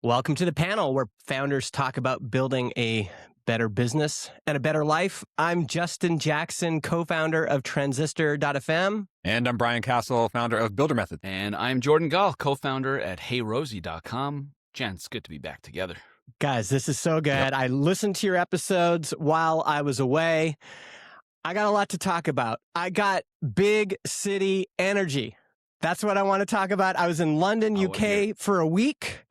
Welcome to the panel where founders talk about building a better business and a better life. I'm Justin Jackson, co-founder of Transistor.fm. And I'm Brian Castle, founder of Builder Method. And I'm Jordan Gall, co-founder at HeyRosie.com. Jen, it's good to be back together. Guys, this is so good. Yep. I listened to your episodes while I was away. I got a lot to talk about. I got big city energy. That's what I want to talk about. I was in London, UK for a week.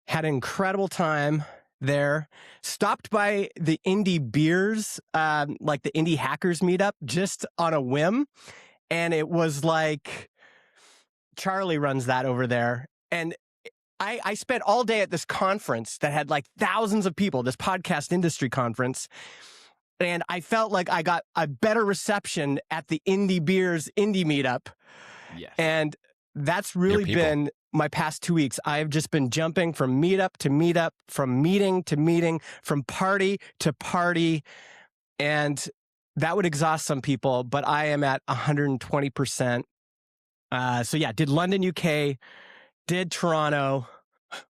Had an incredible time there. Stopped by the indie beers, like the indie hackers meetup, just on a whim. And it was like, Charlie runs that over there. And I spent all day at this conference that had like thousands of people, this podcast industry conference. And I felt like I got a better reception at the indie beers indie meetup. Yes. And that's really been my past 2 weeks. I've just been jumping from meetup to meetup, from meeting to meeting, from party to party. And that would exhaust some people, but I am at 120%. So yeah, did London, UK, did Toronto.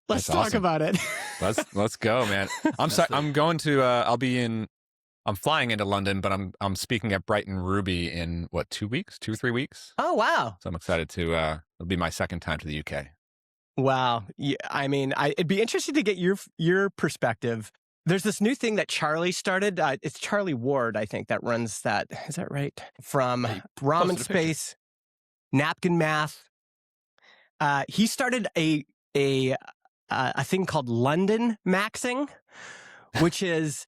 Let's talk about it. Let's go, man. I'm sorry. I'm going to, I'm flying into London, but I'm speaking at Brighton Ruby in what, 2 weeks, 2 or 3 weeks. Oh, wow. So I'm excited to, it'll be my second time to the UK. Wow. Yeah, I mean, it'd be interesting to get your perspective. There's this new thing that Charlie started. It's Charlie Ward, I think, that runs that. Is that right? From Ramen Space, Napkin Math. He started a thing called London Maxing, which is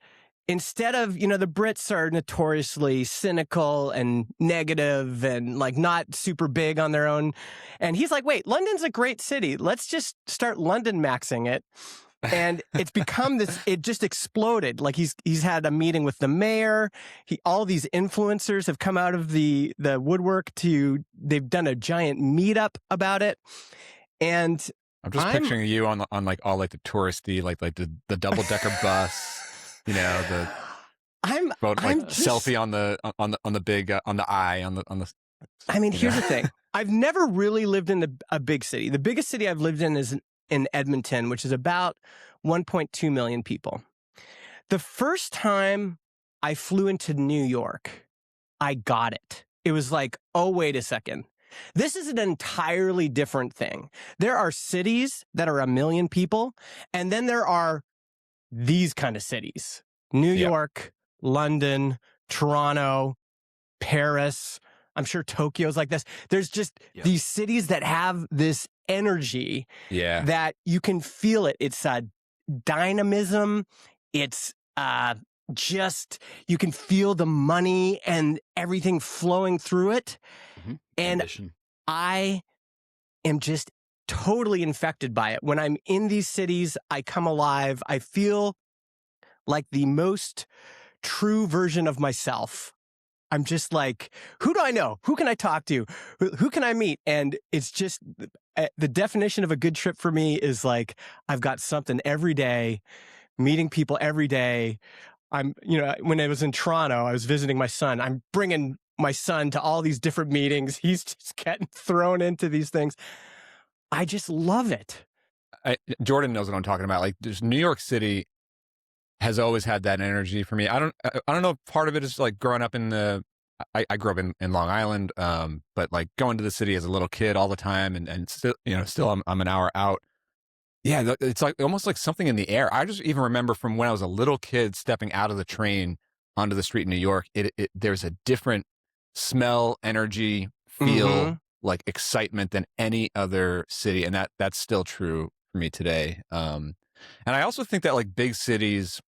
instead of, the Brits are notoriously cynical and negative and like not super big on their own. And he's like, wait, London's a great city. Let's just start London Maxing it. And it's become this, it just exploded. Like he's had a meeting with the mayor. All these influencers have come out of the woodwork they've done a giant meetup about it. And I'm just picturing you on like all like the touristy, like the double decker bus. I'm selfie on the big on the eye on the. I mean, here's the thing. I've never really lived in a big city. The biggest city I've lived in is in Edmonton, which is about 1.2 million people. The first time I flew into New York, I got it. It was like, oh, wait a second. This is an entirely different thing. There are cities that are 1 million people, and then there are these kind of cities: New York, London, Toronto, Paris. I'm sure Tokyo's like this. There's just these cities that have this energy that you can feel it. It's dynamism. It's just, you can feel the money and everything flowing through it. Mm-hmm. And ambition. I am just totally infected by it. When I'm in these cities, I come alive. I feel like the most true version of myself. I'm just like, who do I know? Who can I talk to? Who can I meet? And it's just, the definition of a good trip for me is like, I've got something every day, meeting people every day. When I was in Toronto, I was visiting my son. I'm bringing my son to all these different meetings. He's just getting thrown into these things. I just love it. Jordan knows what I'm talking about. Like, there's New York City has always had that energy for me. I don't know if part of it is like growing up I grew up in Long Island, but like going to the city as a little kid all the time and still I'm an hour out. Yeah, it's like almost like something in the air. I just even remember from when I was a little kid stepping out of the train onto the street in New York, there's a different smell, energy, feel, like excitement than any other city. And that's still true for me today. And I also think that like big cities,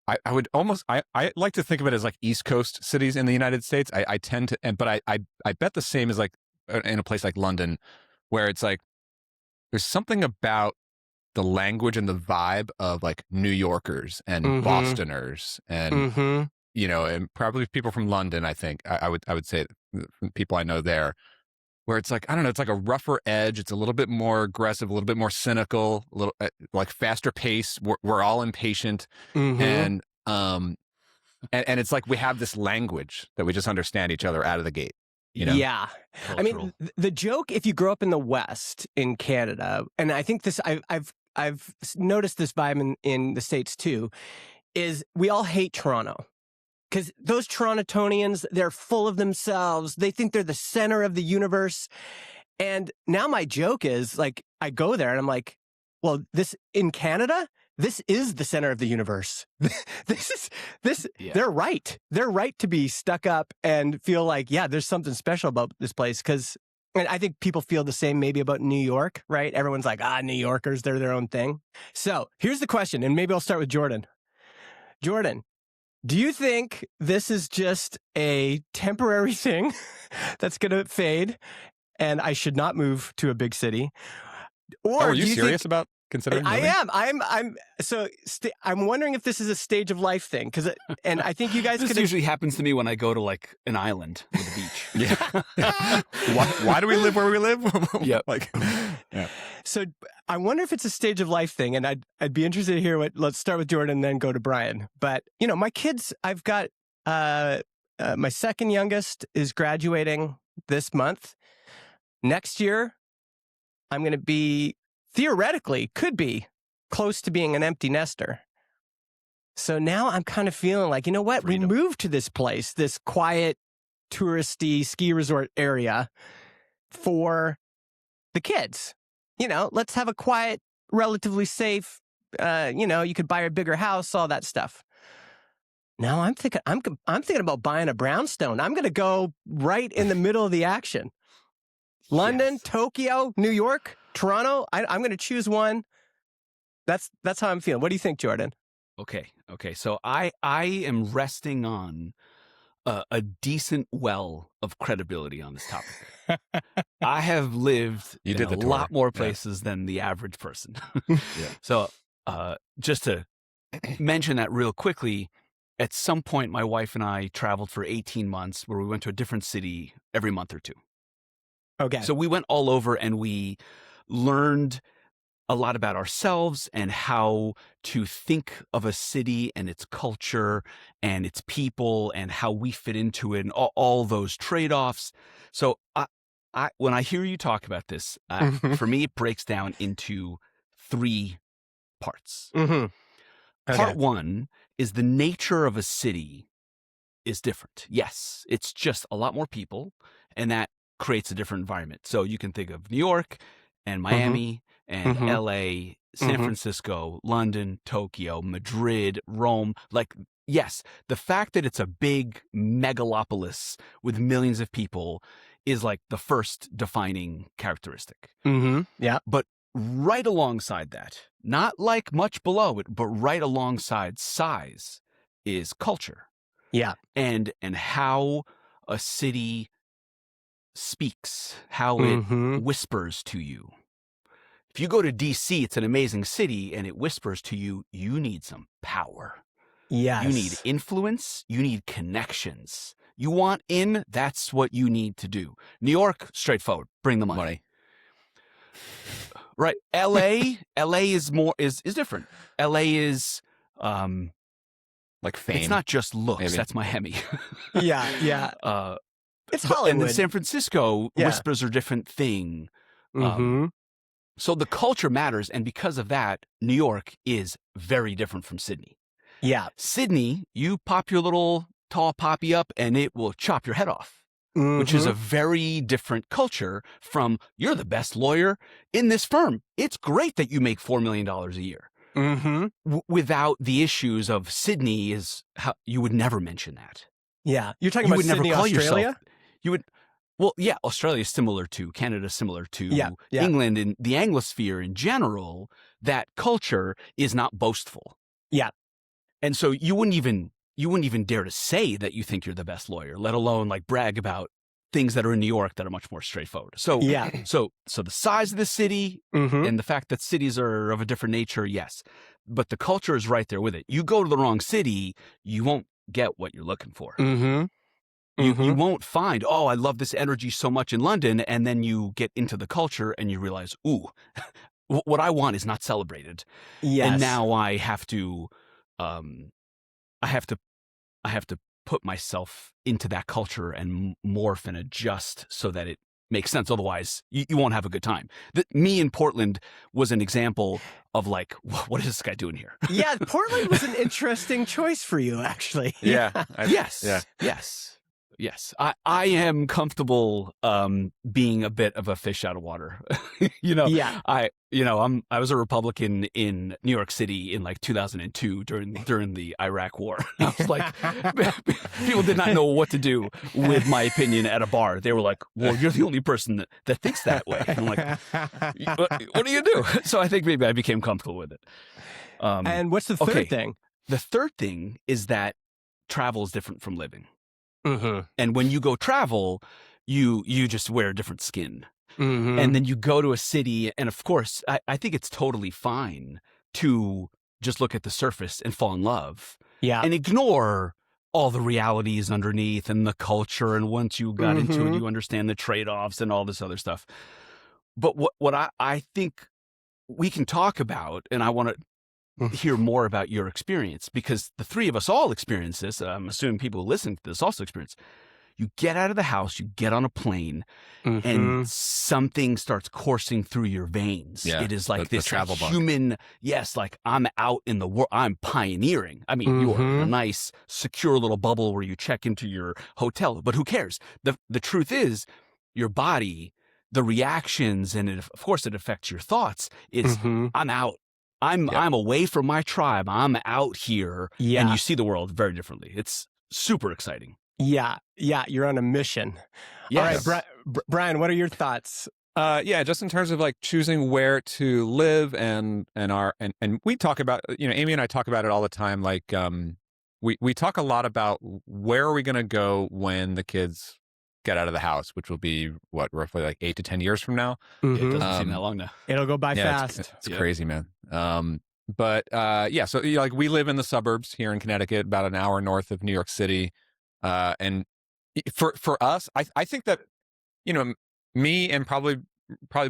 I like to think of it as like East Coast cities in the United States. I tend to, but I bet the same is like in a place like London, where it's like, there's something about the language and the vibe of like New Yorkers and Bostoners and, and probably people from London. I think I would say from people I know there, where it's like, I don't know, it's like a rougher edge. It's a little bit more aggressive, a little bit more cynical, a little like faster pace. We're all impatient. And it's like, we have this language that we just understand each other out of the gate. Yeah. Cultural. I mean, the joke, if you grow up in the West in Canada, and I think this, I've noticed this vibe in the States too, is we all hate Toronto. Because those Torontonians, they're full of themselves. They think they're the center of the universe. And now my joke is, like, I go there and I'm like, well, in Canada, this is the center of the universe. They're right. They're right to be stuck up and feel like, yeah, there's something special about this place. And I think people feel the same maybe about New York, right? Everyone's like, New Yorkers, they're their own thing. So here's the question, and maybe I'll start with Jordan. Jordan, do you think this is just a temporary thing that's going to fade and I should not move to a big city? Or are you serious about considering moving? I am. I'm wondering if this is a stage of life thing, and I think you guys this usually happens to me when I go to like an island with a beach. Yeah. Why do we live where we live? Yeah. So I wonder if it's a stage of life thing, and I'd be interested to hear let's start with Jordan and then go to Brian. But my kids, I've got my second youngest is graduating this month. Next year, I'm going to be, theoretically, could be close to being an empty nester. So now I'm kind of feeling like, you know what? Freedom. We moved to this place, this quiet, touristy ski resort area for the kids. Let's have a quiet, relatively safe, you could buy a bigger house, all that stuff. Now I'm thinking about buying a brownstone. I'm going to go right in the middle of the action. London, Yes. Tokyo, New York, Toronto. I'm going to choose one. That's how I'm feeling. What do you think, Jordan? Okay. So I am resting on a decent well of credibility on this topic. I have lived in a lot more places than the average person. So just to mention that real quickly, at some point, my wife and I traveled for 18 months where we went to a different city every month or two. Okay. So we went all over and we learned a lot about ourselves and how to think of a city and its culture and its people and how we fit into it and all those trade-offs. So when I hear you talk about this, for me, it breaks down into 3 parts. Mm-hmm. Okay. Part 1 is the nature of a city is different. Yes, it's just a lot more people, and that creates a different environment. So you can think of New York and Miami and LA, San Francisco, London, Tokyo, Madrid, Rome. Like, yes, the fact that it's a big megalopolis with millions of people is like the first defining characteristic. Yeah. But right alongside that, not like much below it, but right alongside size is culture. Yeah. And how a city speaks, how it whispers to you. If you go to DC, it's an amazing city, and it whispers to you, you need some power. Yes. You need influence. You need connections. You want in, that's what you need to do. New York, straightforward. Bring the money. Right. LA is different. LA is like fame. It's not just looks. Maybe. That's Miami. Yeah. It's Hollywood. And then San Francisco, whispers are a different thing. So the culture matters, and because of that, New York is very different from Sydney. Yeah. Sydney, you pop your little tall poppy up, and it will chop your head off, which is a very different culture from, you're the best lawyer in this firm. It's great that you make $4 million a year. Without the issues of Sydney is how you would never mention that. Yeah. You're talking about Sydney, Australia? Well, yeah, Australia is similar to Canada, similar to England, and the Anglosphere in general. That culture is not boastful. Yeah, and so you wouldn't even dare to say that you think you're the best lawyer, let alone like brag about things that are in New York that are much more straightforward. So so the size of the city and the fact that cities are of a different nature, yes, but the culture is right there with it. You go to the wrong city, you won't get what you're looking for. You won't find, oh, I love this energy so much in London, and then you get into the culture and you realize, ooh, what I want is not celebrated. Yes. And now I have to put myself into that culture and morph and adjust so that it makes sense. Otherwise, you won't have a good time. Me in Portland was an example of like, what is this guy doing here? Yeah, Portland was an interesting choice for you, actually. Yeah. Yes. I am comfortable being a bit of a fish out of water. Yeah. I was a Republican in New York City in like 2002 during the Iraq War. I was like, people did not know what to do with my opinion at a bar. They were like, well, you're the only person that thinks that way. And I'm like, what do you do? So I think maybe I became comfortable with it. And what's the third thing? The third thing is that travel is different from living. Mm-hmm. And when you go travel, you just wear a different skin. Mm-hmm. And then you go to a city, and of course, I think it's totally fine to just look at the surface and fall in love. Yeah. And ignore all the realities underneath and the culture. And once you got into it, you understand the trade-offs and all this other stuff. But what I think we can talk about, and I want to hear more about your experience, because the three of us all experience this. I'm assuming people who listen to this also experience. You get out of the house, you get on a plane, and something starts coursing through your veins. Yeah, it is like this travel bug. human, like I'm out in the world, I'm pioneering. I mean, you're in a nice, secure little bubble where you check into your hotel, but who cares? The truth is, your body, the reactions, and of course it affects your thoughts, is I'm out. I'm away from my tribe. I'm out here, and you see the world very differently. It's super exciting. Yeah, you're on a mission. Yes. All right, Brian, what are your thoughts? Just in terms of like choosing where to live and we talk about, Amy and I talk about it all the time. Like, we talk a lot about where are we going to go when the kids get out of the house, which will be roughly like 8 to 10 years from now. It doesn't seem that long now. It'll go by fast. It's crazy, man. So like we live in the suburbs here in Connecticut, about an hour north of New York City. And for us, I think that, me and probably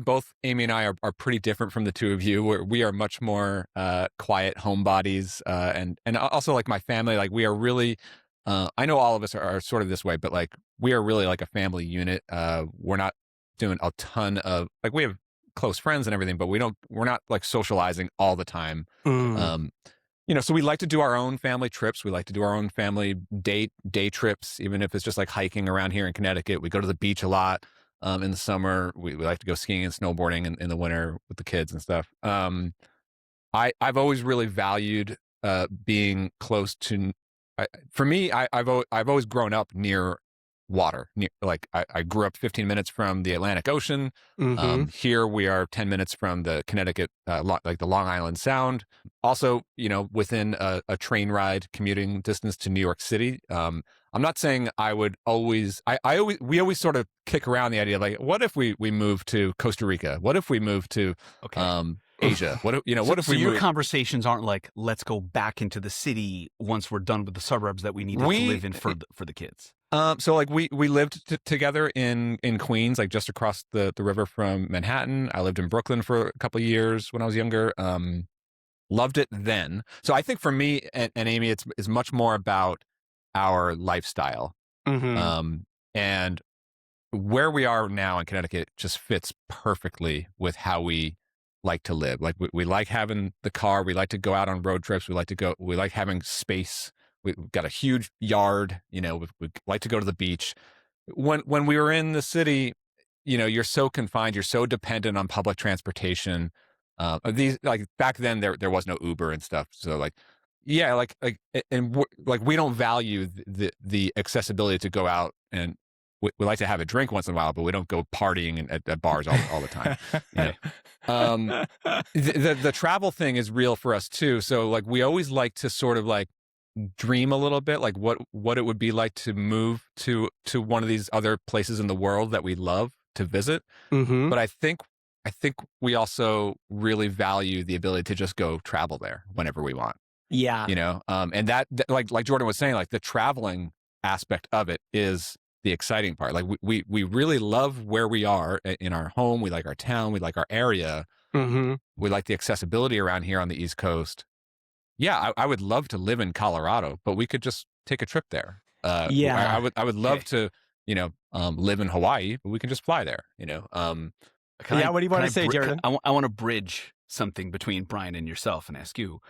both Amy and I are pretty different from the two of you, where we are much more quiet homebodies, and also like my family, like we are really, I know all of us are sort of this way, but like we are really like a family unit. We're not doing a ton of, like, we have close friends and everything, but we're not like socializing all the time. So we like to do our own family trips. We like to do our own family day trips, even if it's just like hiking around here in Connecticut. We go to the beach a lot in the summer. We like to go skiing and snowboarding in the winter with the kids and stuff. I've always really valued being close to. For me, I've always grown up near water. I grew up 15 minutes from the Atlantic Ocean. Here we are 10 minutes from the Connecticut, like the Long Island Sound. Also, within a train ride commuting distance to New York City. I'm not saying I would always. We always sort of kick around the idea, like, what if we moved to Costa Rica? What if we moved to Asia? What if we? Your conversations aren't like, let's go back into the city once we're done with the suburbs that we need to live in for the kids. So like we lived together in Queens, like just across the river from Manhattan. I lived in Brooklyn for a couple of years when I was younger. Loved it then. So I think for me and Amy, it's much more about our lifestyle. And where we are now in Connecticut just fits perfectly with how we like to live. Like we like having the car. We like to go out on road trips. We like having space. We've got a huge yard, we like to go to the beach. When we were in the city, you're so confined, you're so dependent on public transportation. These, like, back then there was no Uber and stuff. So like, yeah, we don't value the accessibility to go out, and we like to have a drink once in a while, but we don't go partying at bars all the time. The travel thing is real for us too. So like, we always like to sort of like dream a little bit, like what it would be like to move to one of these other places in the world that we love to visit. But I think we also really value the ability to just go travel there whenever we want. And that like Jordan was saying, like the traveling aspect of it is the exciting part. Like we really love where we are in our home. We like our town. We like our area. We like the accessibility around here on the East Coast. Yeah, I would love to live in Colorado, but we could just take a trip there. I would love to live in Hawaii, but we can just fly there, What do you want to say, Jared? I want to bridge something between Brian and yourself and ask you.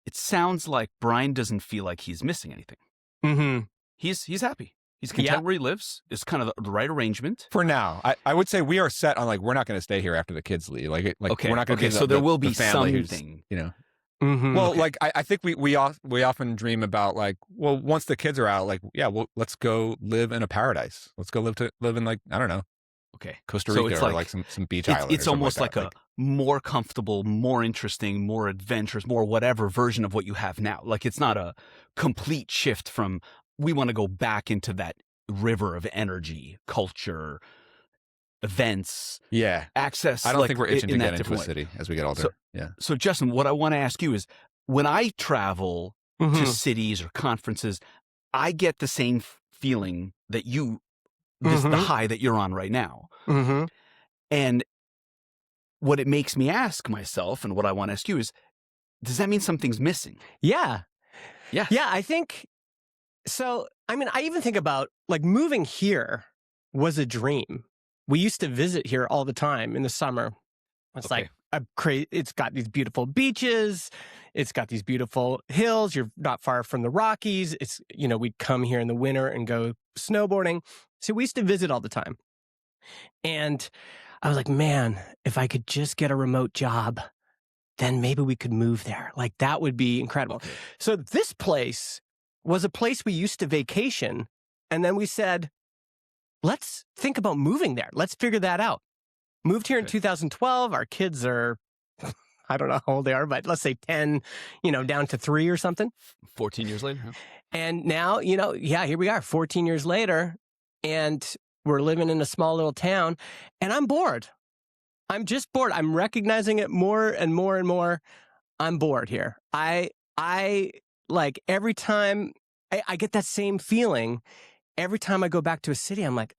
It sounds like Brian doesn't feel like he's missing anything. Mm-hmm. He's happy. He's content where he lives. It's kind of the right arrangement. For now, I would say we are set on we're not going to stay here after the kids leave. We're not going to. Okay, so there will be something. Mm-hmm. Well, I think we often dream about once the kids are out, let's go live in a paradise. Let's go live in I don't know. Okay, Costa Rica so it's some beach island. It's almost like a more comfortable, more interesting, more adventurous, more whatever version of what you have now. It's not a complete shift from we want to go back into that river of energy, culture, events, access. I don't think we're itching to get into a way. city as we get older. So Justin, what I want to ask you is, when I travel to cities or conferences, I get the same feeling that you. The high that you're on right now. Mm-hmm. And what it makes me ask myself, and what I want to ask you is, does that mean something's missing? Yeah. Yeah. Yeah, I think so. I mean, I even think about moving here was a dream. We used to visit here all the time in the summer. It's it's got these beautiful beaches. It's got these beautiful hills. You're not far from the Rockies. It's, we'd come here in the winter and go snowboarding. So we used to visit all the time. And I was like, man, if I could just get a remote job, then maybe we could move there. That would be incredible. Okay. So this place was a place we used to vacation. And then we said, let's think about moving there. Let's figure that out. Moved here in 2012. Our kids are, I don't know how old they are, but let's say 10, down to 3 or something. 14 years later. Huh? And now, here we are 14 years later, and we're living in a small little town, and I'm bored. I'm just bored. I'm recognizing it more and more and more. I'm bored here. I every time I get that same feeling every time I go back to a city. I'm like,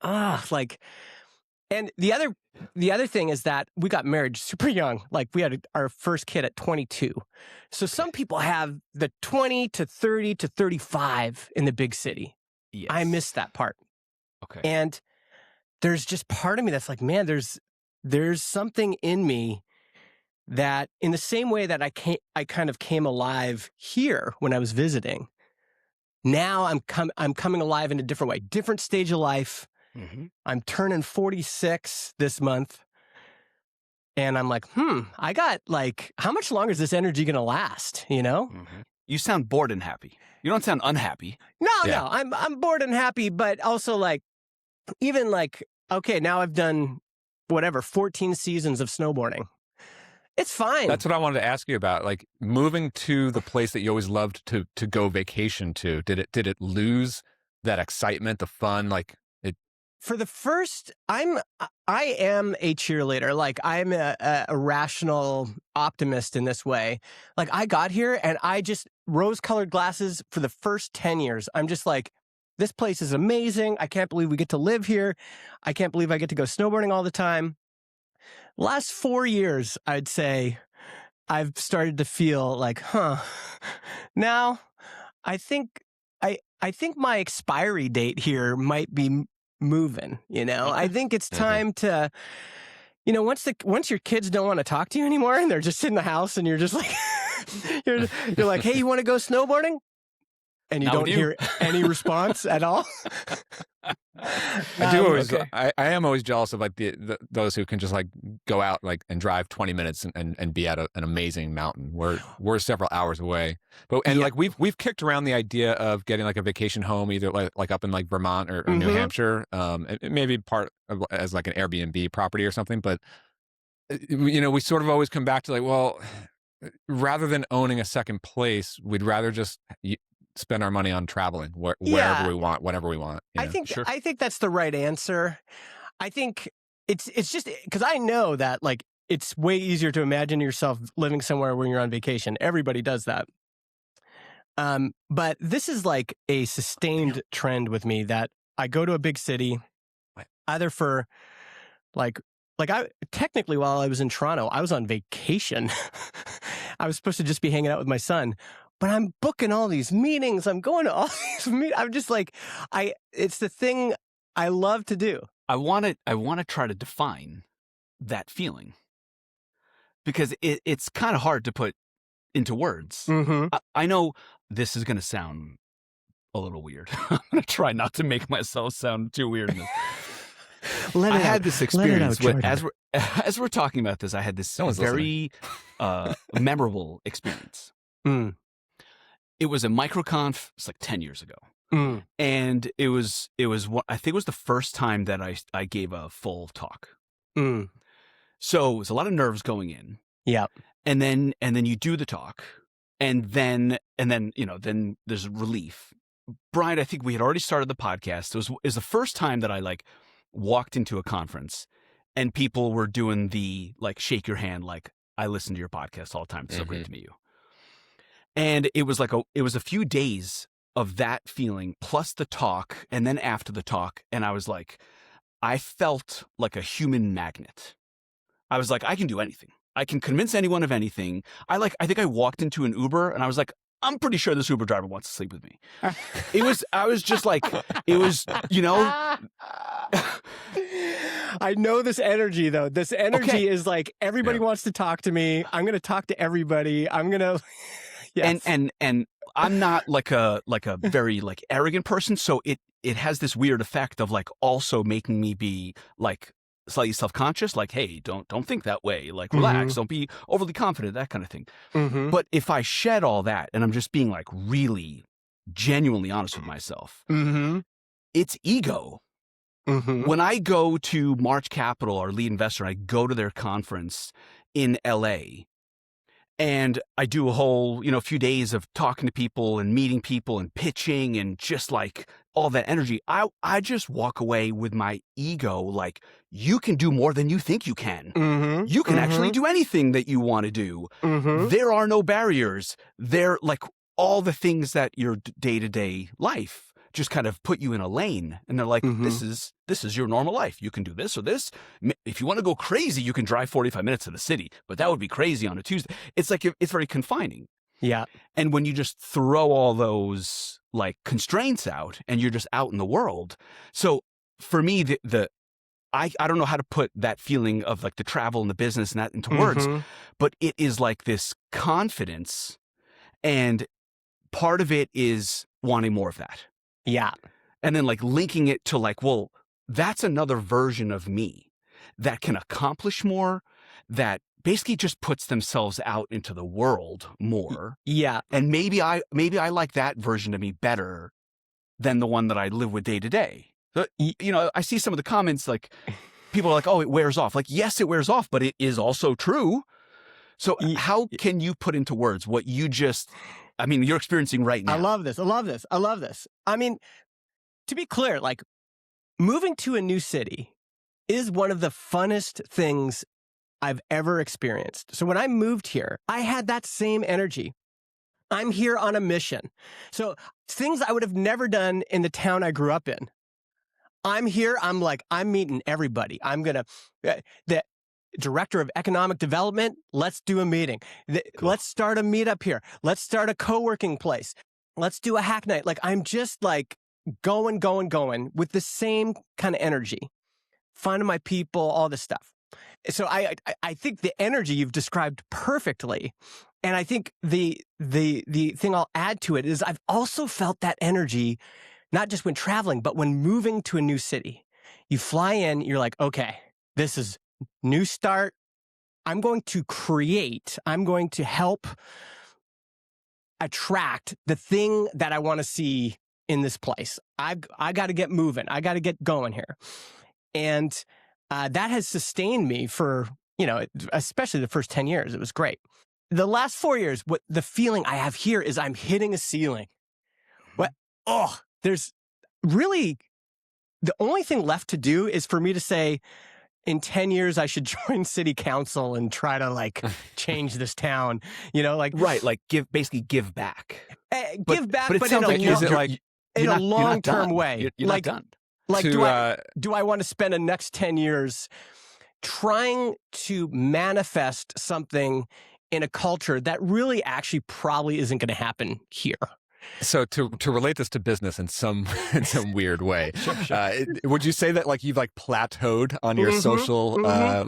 and the other thing is that we got married super young. We had our first kid at 22. So some people have the 20 to 30 to 35 in the big city. Yes. I miss that part. Okay. And there's just part of me that's man, there's something in me that, in the same way that I kind of came alive here when I was visiting. Now I'm coming alive in a different way, different stage of life. Mm-hmm. I'm turning 46 this month. And I'm like, I got how much longer is this energy going to last? Mm-hmm. You sound bored and happy. You don't sound unhappy. No, I'm bored and happy, but also even okay, now I've done 14 seasons of snowboarding. It's fine. That's what I wanted to ask you about. Moving to the place that you always loved to go vacation to, did it lose that excitement, the fun? For the first, I am a cheerleader. I'm a rational optimist in this way. I got here and I just rose-colored glasses for the first 10 years. I'm just this place is amazing. I can't believe we get to live here. I can't believe I get to go snowboarding all the time. Last 4 years, I'd say I've started to feel now I think my expiry date here might be moving. I think it's time to, once your kids don't want to talk to you anymore and they're just in the house and you're just you're hey, you want to go snowboarding? And you don't hear any response at all. I am always jealous of those who can just go out and drive 20 minutes and be at an amazing mountain. We're several hours away, but we've kicked around the idea of getting a vacation home, either up in Vermont or New Hampshire, and maybe part of as an Airbnb property or something. But we sort of always come back to rather than owning a second place, we'd rather just spend our money on traveling wherever we want, whenever we want. I think that's the right answer. I think it's just because I know that it's way easier to imagine yourself living somewhere when you're on vacation. Everybody does that. But this is a sustained trend with me that I go to a big city, either for I technically, while I was in Toronto, I was on vacation. I was supposed to just be hanging out with my son. But I'm booking all these meetings. I'm going to all these meetings. I'm just it's the thing I love to do. I want to try to define that feeling because it's kind of hard to put into words. Mm-hmm. I know this is going to sound a little weird. I'm going to try not to make myself sound too weird in this. I had this experience as we're talking about this. I had this very memorable experience. Mm. It was a microconf. It's like 10 years ago, and it was. I think it was the first time that I gave a full talk. Mm. So it was a lot of nerves going in. Yeah, and then you do the talk, and then then there's relief. Brian, I think we had already started the podcast. It was the first time that I like walked into a conference and people were doing the like shake your hand, like I listen to your podcast all the time. It's so great to meet you. And it was like it was a few days of that feeling plus the talk, and then after the talk, and I was like, I felt like a human magnet. I was like, I can do anything. I can convince anyone of anything. I think I walked into an Uber and I was like, I'm pretty sure this Uber driver wants to sleep with me. I was just like, it was, I know this energy though. This energy is like, everybody wants to talk to me. I'm going to talk to everybody. I'm going to, yes. And I'm not like a very like arrogant person. So it has this weird effect of like also making me be like slightly self-conscious, like, hey, don't think that way, like relax, don't be overly confident, that kind of thing. But if I shed all that and I'm just being like really genuinely honest with myself, it's ego. When I go to March Capital or Lead Investor, I go to their conference in LA and I do a whole, few days of talking to people and meeting people and pitching and just like all that energy. I just walk away with my ego like, you can do more than you think you can. You can actually do anything that you want to do. There are no barriers. They're like all the things that your day-to-day life just kind of put you in a lane. And they're like, this is your normal life. You can do this or this. If you want to go crazy, you can drive 45 minutes to the city, but that would be crazy on a Tuesday. It's like, it's very confining. Yeah. And when you just throw all those like constraints out and you're just out in the world. So for me, I don't know how to put that feeling of like the travel and the business and that into words, but it is like this confidence, and part of it is wanting more of that. Yeah. And then like linking it to like, well, that's another version of me that can accomplish more, that basically just puts themselves out into the world more. Yeah. And maybe I like that version of me better than the one that I live with day to day. I see some of the comments, like people are like, oh, it wears off. Like, yes, it wears off, but it is also true. So how can you put into words what you're experiencing right now? I love this. I mean, to be clear, like moving to a new city is one of the funnest things I've ever experienced. So when I moved here, I had that same energy. I'm here on a mission. So things I would have never done in the town I grew up in. I'm here. I'm meeting everybody. The director of economic development, let's do a meeting. Let's start a meetup here. Let's start a co-working place. Let's do a hack night. Like I'm just like going with the same kind of energy, finding my people, all this stuff. So I think the energy you've described perfectly. And I think the thing I'll add to it is I've also felt that energy, not just when traveling, but when moving to a new city. You fly in, you're like, okay, this is new start. I'm going to help attract the thing that I want to see in this place. I got to get moving. I got to get going here. And that has sustained me for, especially the first 10 years. It was great. The last 4 years, what the feeling I have here is I'm hitting a ceiling. There's really, the only thing left to do is for me to say, in 10 years, I should join city council and try to change this town, right. Give back. Give back, but in a long-term way. You're not done. Do I want to spend the next 10 years trying to manifest something in a culture that really actually probably isn't going to happen here? So to relate this to business in some weird way, Sure. Would you say that like you've like plateaued on your social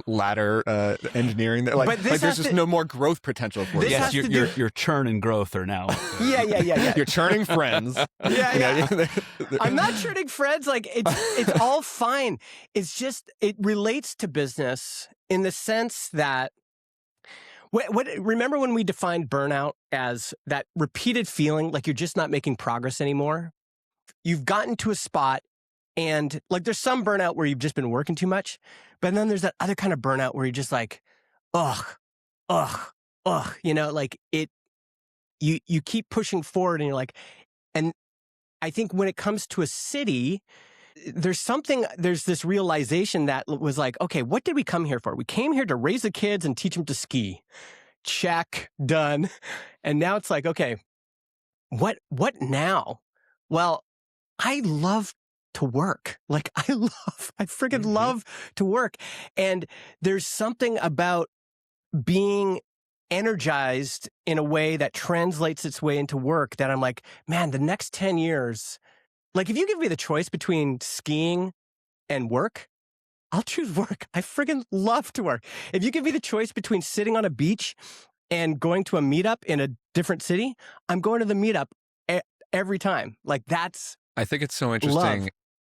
ladder engineering? Like there's just no more growth potential for you. Yes, your churn and growth are now. Yeah. You're churning friends. Yeah. I'm not churning friends. Like it's all fine. It's just it relates to business in the sense that. Remember when we defined burnout as that repeated feeling like you're just not making progress anymore? You've gotten to a spot and like there's some burnout where you've just been working too much, but then there's that other kind of burnout where you're just like, ugh, like you keep pushing forward and you're like, and I think when it comes to a city, there's this realization that was like, okay, what did we come here for? We came here to raise the kids and teach them to ski. Check, done. And now it's like, okay, what now? Well, I love to work. Like I freaking love to work. And there's something about being energized in a way that translates its way into work that I'm like, man, the next 10 years, like if you give me the choice between skiing and work, I'll choose work. I friggin' love to work. If you give me the choice between sitting on a beach and going to a meetup in a different city, I'm going to the meetup every time. Like that's I think it's so interesting love.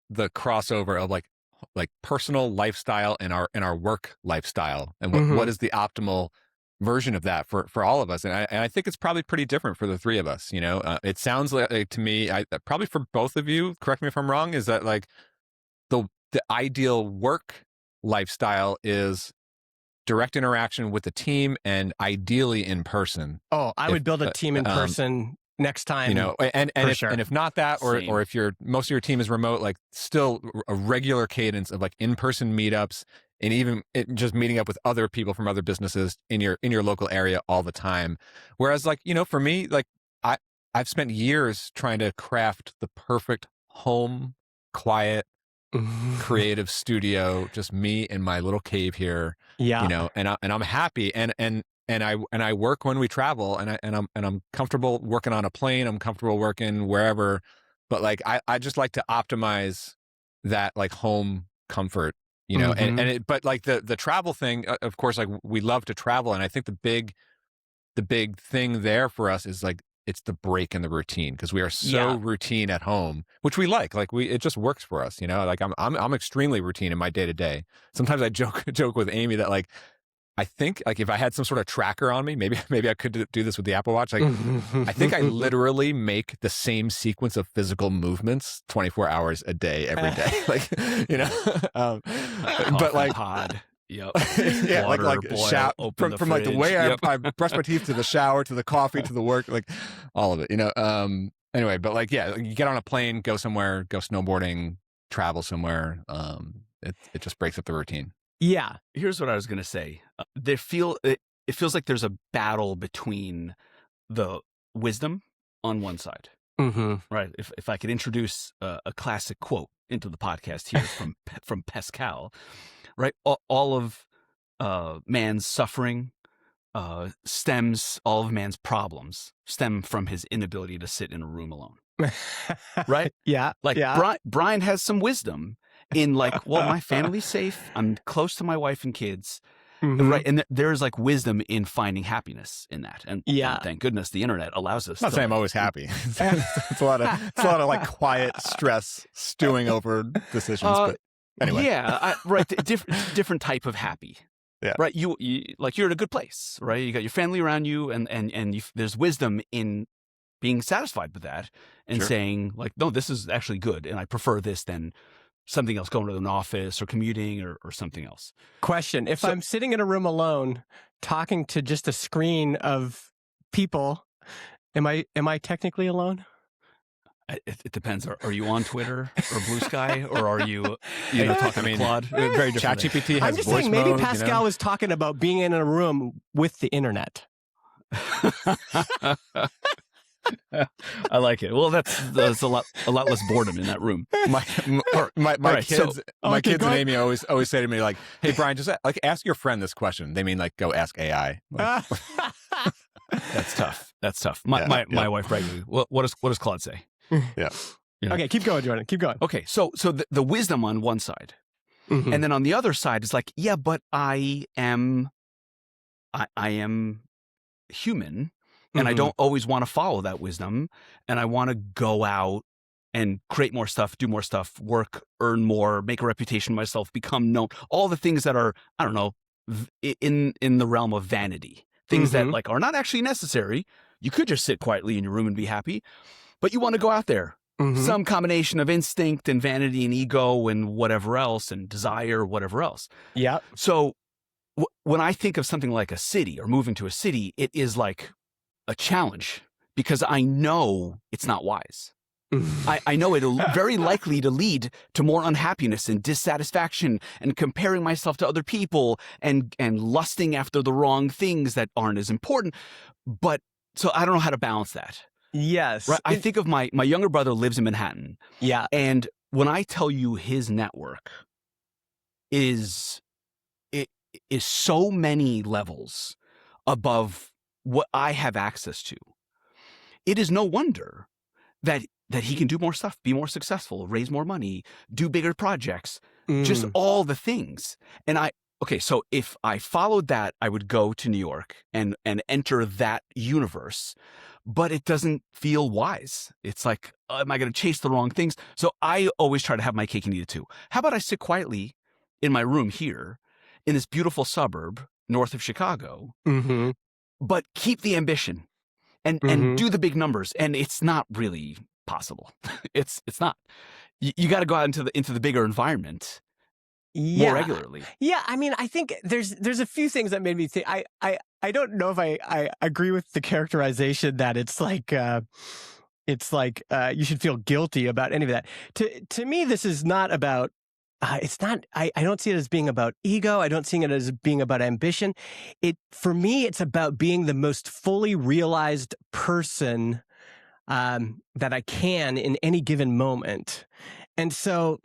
The crossover of like personal lifestyle and our work lifestyle and what is the optimal version of that for all of us. And I think it's probably pretty different for the three of us. You know, it sounds like to me, probably for both of you, correct me if I'm wrong, is that like the ideal work lifestyle is direct interaction with the team and ideally in person. Oh, I would build a team in person next time. You know, and if not that, or if most of your team is remote, like still a regular cadence of like in-person meetups and even just meeting up with other people from other businesses in your local area all the time. Whereas like, you know, for me, like I've spent years trying to craft the perfect home, quiet, creative studio, just me in my little cave here. Yeah. You know, and I'm happy and I work when we travel and I'm comfortable working on a plane. I'm comfortable working wherever, but like I just like to optimize that like home comfort, you know, but like the travel thing, of course, like we love to travel. And I think the big thing there for us is like, it's the break in the routine because we are so routine at home, which we like it just works for us, you know, like I'm extremely routine in my day to day. Sometimes I joke with Amy that like, I think like if I had some sort of tracker on me, maybe I could do this with the Apple Watch. Like I think I literally make the same sequence of physical movements 24 hours a day, every day. Like, you know, but like pod. Yep. Yeah, Water, like boil, from like the way I brush my teeth to the shower to the coffee to the work, like all of it, you know. Anyway, but like yeah, you get on a plane, go somewhere, go snowboarding, travel somewhere. It just breaks up the routine. Yeah. Here's what I was gonna say. It feels like there's a battle between the wisdom on one side, right? If I could introduce a classic quote into the podcast here from Pascal. Right, all of man's suffering stems, all of man's problems stem from his inability to sit in a room alone. Right? Yeah. Like Brian has some wisdom in like, well, my family's safe. I'm close to my wife and kids. Right. And there's like wisdom in finding happiness in that. And thank goodness the internet allows us. I'm not saying I'm always happy. It's a lot of like quiet stress stewing over decisions. But anyway. Yeah, right. Different type of happy. Yeah. Right. You like you're in a good place, right? You got your family around you, and there's wisdom in being satisfied with that and saying like, no, this is actually good, and I prefer this than something else, going to an office or commuting or something else. Question: if I'm sitting in a room alone, talking to just a screen of people, am I technically alone? It depends. Are you on Twitter or Blue Sky, or are you talking to Claude? Very different. ChatGPT has I'm just voice saying, maybe mode, Pascal you know? was talking about being in a room with the internet. I like it. Well, that's a lot less boredom in that room. My kids and Amy always say to me like, "Hey Brian, just like ask your friend this question." They mean like go ask AI. Like, That's tough. That's tough. My wife regularly. What does Claude say? Yeah. Okay, keep going, Jordan. Keep going. Okay, so the wisdom on one side, and then on the other side is like, yeah, but I am human, and I don't always want to follow that wisdom, and I want to go out and create more stuff, do more stuff, work, earn more, make a reputation myself, become known, all the things that are, I don't know, in the realm of vanity, things that like are not actually necessary. You could just sit quietly in your room and be happy, but you want to go out there. Some combination of instinct and vanity and ego and whatever else and desire, whatever else. Yeah. So when I think of something like a city or moving to a city, it is like a challenge because I know it's not wise. I know it'll very likely to lead to more unhappiness and dissatisfaction and comparing myself to other people and lusting after the wrong things that aren't as important. But so I don't know how to balance that. Yes. Right? I think of my younger brother lives in Manhattan. Yeah. And when I tell you his network is so many levels above what I have access to, it is no wonder that he can do more stuff, be more successful, raise more money, do bigger projects, just all the things. And so if I followed that, I would go to New York and enter that universe. But it doesn't feel wise. It's like, am I going to chase the wrong things? So I always try to have my cake and eat it too. How about I sit quietly in my room here in this beautiful suburb north of Chicago, but keep the ambition and do the big numbers. And it's not really possible. It's not. You got to go out into the bigger environment more regularly. Yeah, I mean, I think there's a few things that made me think. I don't know if I agree with the characterization that it's like you should feel guilty about any of that. To me, this is not about. It's not. I don't see it as being about ego. I don't see it as being about ambition. For me, it's about being the most fully realized person that I can in any given moment. And so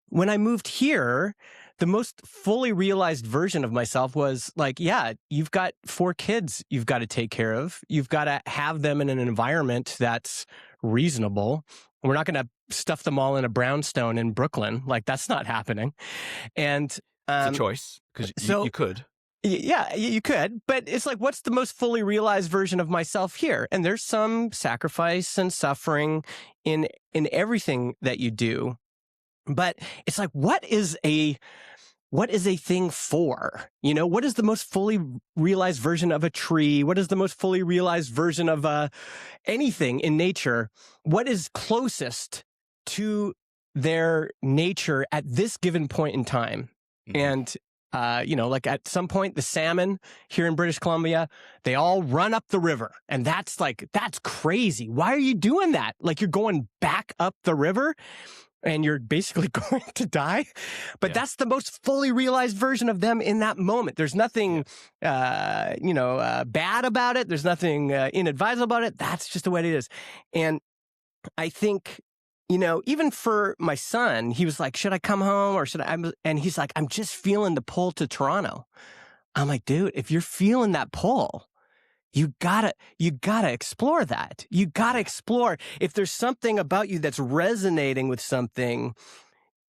when I moved here, the most fully realized version of myself was like, yeah, you've got 4 kids you've got to take care of. You've got to have them in an environment that's reasonable. We're not going to stuff them all in a brownstone in Brooklyn. Like, that's not happening. And it's a choice because you could. Yeah, you could. But it's like, what's the most fully realized version of myself here? And there's some sacrifice and suffering in everything that you do. But it's like, what is a thing for? You know, what is the most fully realized version of a tree? What is the most fully realized version of anything in nature? What is closest to their nature at this given point in time? And, like at some point, the salmon here in British Columbia, they all run up the river. And that's crazy. Why are you doing that? Like, you're going back up the river? And you're basically going to die. But that's the most fully realized version of them in that moment. There's nothing, bad about it. There's nothing inadvisable about it. That's just the way it is. And I think, even for my son, he was like, should I come home or should I? And he's like, I'm just feeling the pull to Toronto. I'm like, dude, if you're feeling that pull, you gotta explore that. You gotta explore. If there's something about you that's resonating with something,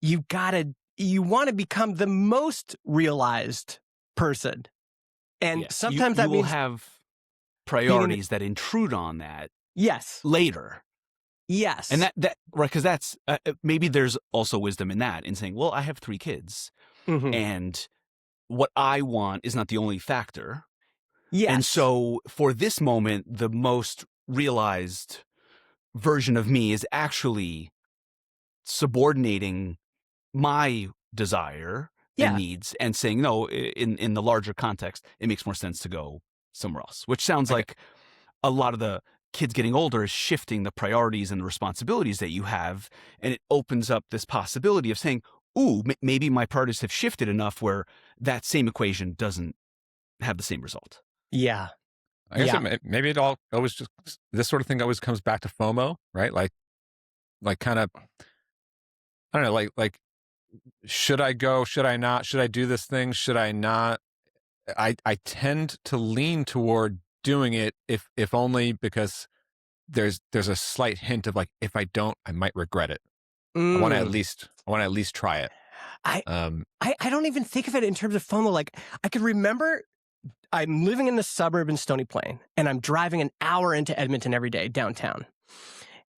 you want to become the most realized person. And sometimes that means will have priorities that intrude on that. Yes. Later. Yes. And that right, because that's maybe there's also wisdom in that, in saying, well, I have 3 kids, and what I want is not the only factor. Yes. And so for this moment, the most realized version of me is actually subordinating my desire and needs and saying, no, in the larger context, it makes more sense to go somewhere else, which sounds like a lot of the kids getting older is shifting the priorities and the responsibilities that you have. And it opens up this possibility of saying, ooh, maybe my priorities have shifted enough where that same equation doesn't have the same result. Yeah. I guess maybe it all always just, this sort of thing always comes back to FOMO, right? Like kind of, I don't know, like, should I go? Should I not? Should I do this thing? Should I not? I tend to lean toward doing it if only because there's a slight hint of like, if I don't, I might regret it. I want to at least try it. I don't even think of it in terms of FOMO. Like, I could remember I'm living in the suburb in Stony Plain, and I'm driving an hour into Edmonton every day downtown.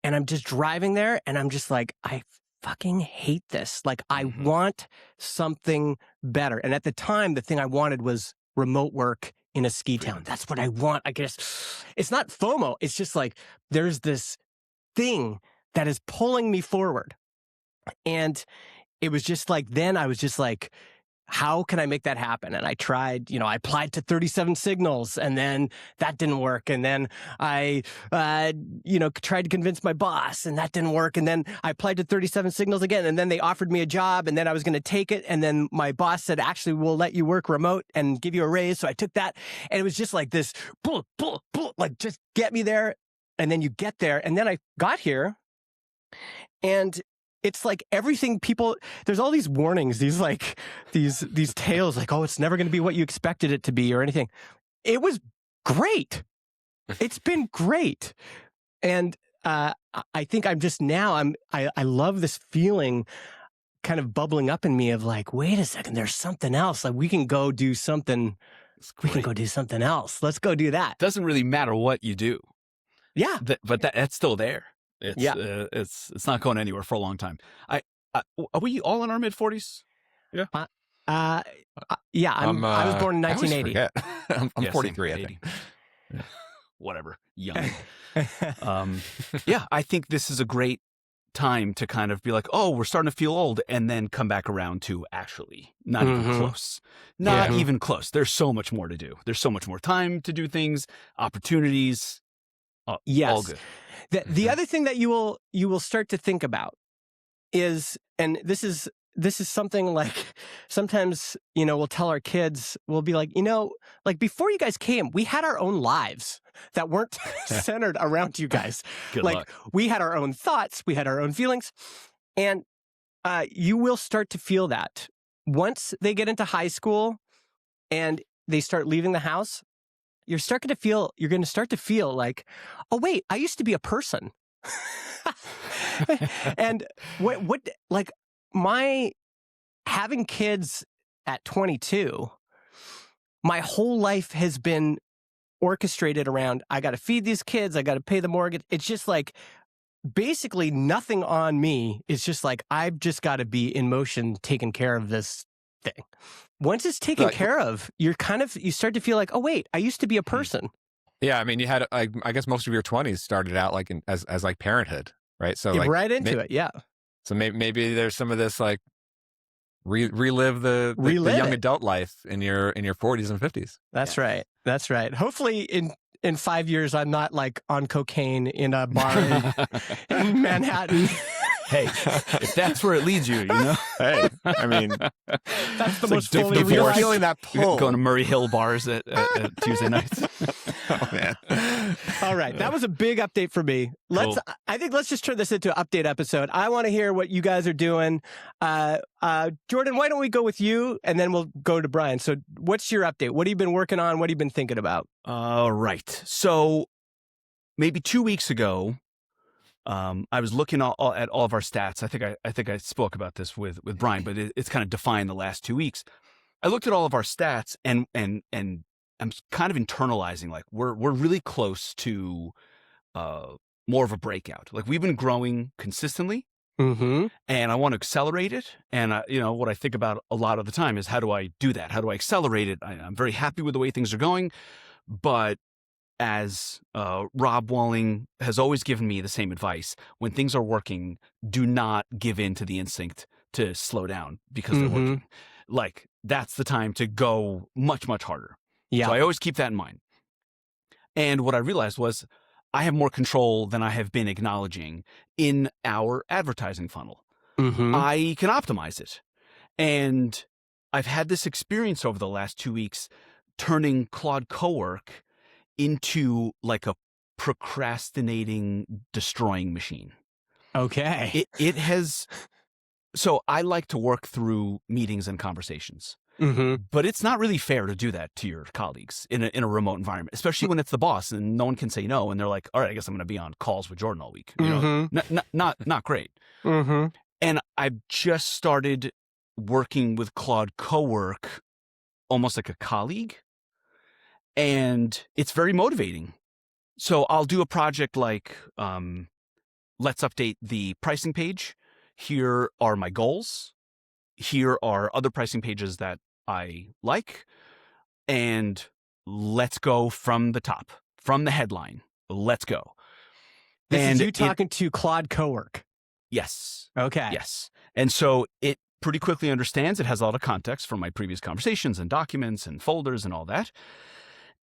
And I'm just driving there, and I'm just like, I fucking hate this. Like, I want something better. And at the time, the thing I wanted was remote work in a ski town. That's what I want. I guess it's not FOMO. It's just like, there's this thing that is pulling me forward. And it was just like, then I was just like, how can I make that happen? And I tried, I applied to 37 Signals, and then that didn't work. And then I, tried to convince my boss, and that didn't work. And then I applied to 37 Signals again, and then they offered me a job, and then I was going to take it. And then my boss said, actually, we'll let you work remote and give you a raise. So I took that. And it was just like this, like, just get me there. And then you get there. And then I got here, and it's like everything there's all these warnings, these tales like, oh, it's never going to be what you expected it to be or anything. It was great. It's been great. And I think I'm just now, I love this feeling kind of bubbling up in me of like, wait a second, there's something else. Like, we can go do something. We can go do something else. Let's go do that. Doesn't really matter what you do. Yeah. But that's still there. It's not going anywhere for a long time. Are we all in our mid-40s? Yeah. Yeah. I was born in 1980. I'm 43. I think. Whatever. Young. Yeah. I think this is a great time to kind of be like, oh, we're starting to feel old, and then come back around to actually not even close. Not even close. There's so much more to do. There's so much more time to do things, opportunities. Yes. All good. The other thing that you will start to think about is, and this is something like sometimes, we'll tell our kids, we'll be like, like, before you guys came, we had our own lives that weren't centered around you guys. Good like luck. We had our own thoughts, we had our own feelings, and you will start to feel that once they get into high school and they start leaving the house. You're going to start to feel like, oh, wait, I used to be a person. And what, like, my having kids at 22, my whole life has been orchestrated around, I got to feed these kids, I got to pay the mortgage. It's just like, basically nothing on me. It's just like, I've just got to be in motion, taking care of this thing. Once it's taken care of, you start to feel like, oh, wait, I used to be a person. Yeah. I mean, you had, I guess most of your 20s started out like as like parenthood, right? So like right into it. Yeah. So maybe there's some of this like relive the young adult life in your 40s and 50s. That's right. That's right. Hopefully in 5 years, I'm not like on cocaine in a bar in Manhattan. Hey, if that's where it leads you, Hey, I mean, that's the most like, fully if you're feeling that pull. Going to Murray Hill bars at Tuesday nights. Oh, man. All right. That was a big update for me. Cool. I think let's just turn this into an update episode. I want to hear what you guys are doing. Jordan, why don't we go with you, and then we'll go to Brian. So what's your update? What have you been working on? What have you been thinking about? All right. So maybe 2 weeks ago, I was looking at all of our stats. I think I spoke about this with Brian, but it's kind of defined the last 2 weeks. I looked at all of our stats, and I'm kind of internalizing, like, we're really close to more of a breakout. Like, we've been growing consistently, and I want to accelerate it. And what I think about a lot of the time is, how do I do that? How do I accelerate it? I'm very happy with the way things are going, but as Rob Walling has always given me the same advice, when things are working, do not give in to the instinct to slow down because they're working. Like, that's the time to go much, much harder. Yeah. So I always keep that in mind. And what I realized was, I have more control than I have been acknowledging in our advertising funnel. I can optimize it. And I've had this experience over the last 2 weeks, turning Claude Cowork into like a procrastinating, destroying machine. Okay. It has. So I like to work through meetings and conversations. But it's not really fair to do that to your colleagues in a remote environment, especially when it's the boss and no one can say no. And they're like, all right, I guess I'm going to be on calls with Jordan all week. You know, not great. And I've just started working with Claude Cowork almost like a colleague. And it's very motivating. So I'll do a project like, let's update the pricing page. Here are my goals. Here are other pricing pages that I like. And let's go from the top, from the headline. Let's go. This is you talking to Claude Cowork. Yes. Okay. Yes. And so it pretty quickly understands. It has a lot of context from my previous conversations and documents and folders and all that.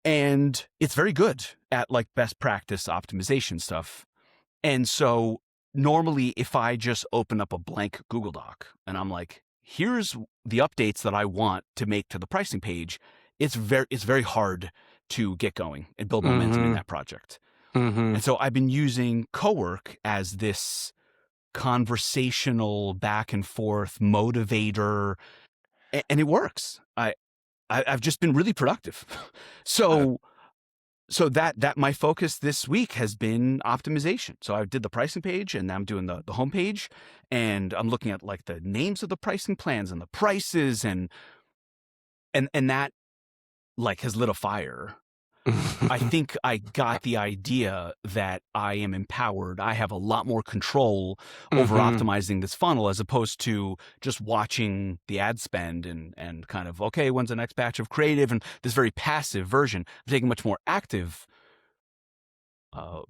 And it's very good at like best practice optimization stuff. And so normally if I just open up a blank Google Doc and I'm like, here's the updates that I want to make to the pricing page, it's very hard to get going and build momentum in that project. And so I've been using Cowork as this conversational back and forth motivator, and it works. I've just been really productive. So that my focus this week has been optimization. So I did the pricing page and now I'm doing the home page, and I'm looking at like the names of the pricing plans and the prices and that like has lit a fire. I think I got the idea that I am empowered. I have a lot more control over optimizing this funnel as opposed to just watching the ad spend and kind of, okay, when's the next batch of creative? And this very passive version. I'm taking a much more active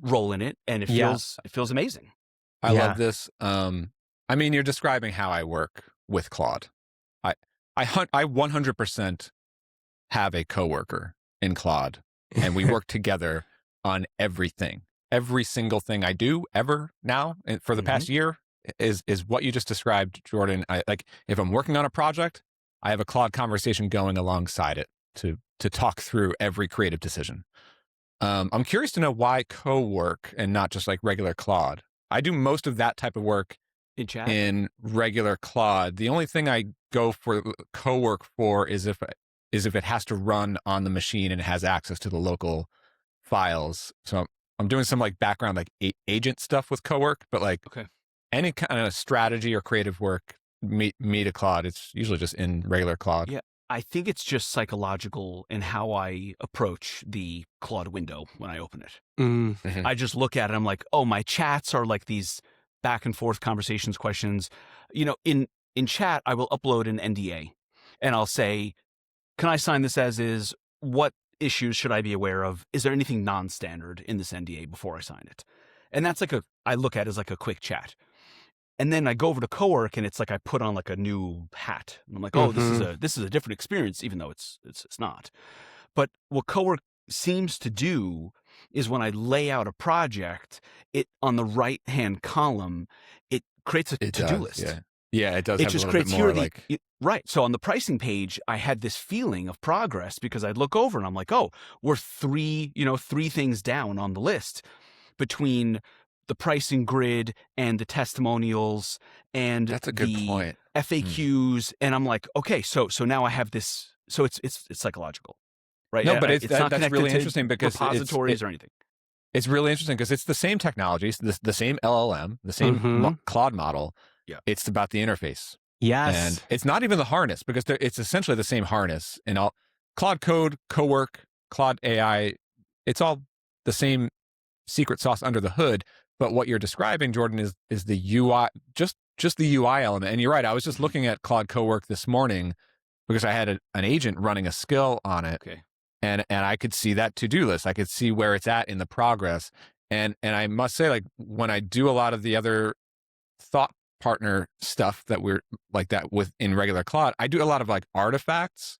role in it, and it feels amazing. I love this. I mean, you're describing how I work with Claude. I 100% have a coworker in Claude. And we work together on everything. Every single thing I do ever now for the past year is what you just described, Jordan. Like if I'm working on a project, I have a Claude conversation going alongside it to talk through every creative decision. I'm curious to know why Cowork and not just like regular Claude. I do most of that type of work in chat in regular Claude. The only thing I go for Cowork for is if it has to run on the machine and it has access to the local files. So I'm doing some like background, like agent stuff with Cowork, but like any kind of strategy or creative work, me to Claude, it's usually just in regular Claude. Yeah. I think it's just psychological in how I approach the Claude window when I open it. I just look at it. I'm like, oh, my chats are like these back and forth conversations, questions. You know, in chat, I will upload an NDA and I'll say, can I sign this as is? What issues should I be aware of? Is there anything non-standard in this NDA before I sign it? And that's like I look at it as like a quick chat. And then I go over to Cowork and it's like I put on like a new hat. And I'm like, oh, this is a different experience, even though it's not. But what Cowork seems to do is when I lay out a project, it on the right-hand column, it creates a to-do list. Yeah, it does. It have just a little creates bit more right. So on the pricing page, I had this feeling of progress because I'd look over and I'm like, oh, we're three things down on the list between the pricing grid and the testimonials and that's a good point. FAQs. And I'm like, okay, so now I have this. So it's psychological, right? No, but it's not that's really interesting because repositories or anything. It's really interesting because it's the same technologies, the same LLM, the same Claude model. Yeah. It's about the interface. Yes. And it's not even the harness because it's essentially the same harness in all Claude Code, Cowork, Claude AI. It's all the same secret sauce under the hood. But what you're describing, Jordan, is the UI, just the UI element. And you're right. I was just looking at Claude Cowork this morning because I had an agent running a skill on it. Okay. And I could see that to-do list. I could see where it's at in the progress. And I must say, like, when I do a lot of the other thought partner stuff that we're like that with in regular Claude, I do a lot of like artifacts,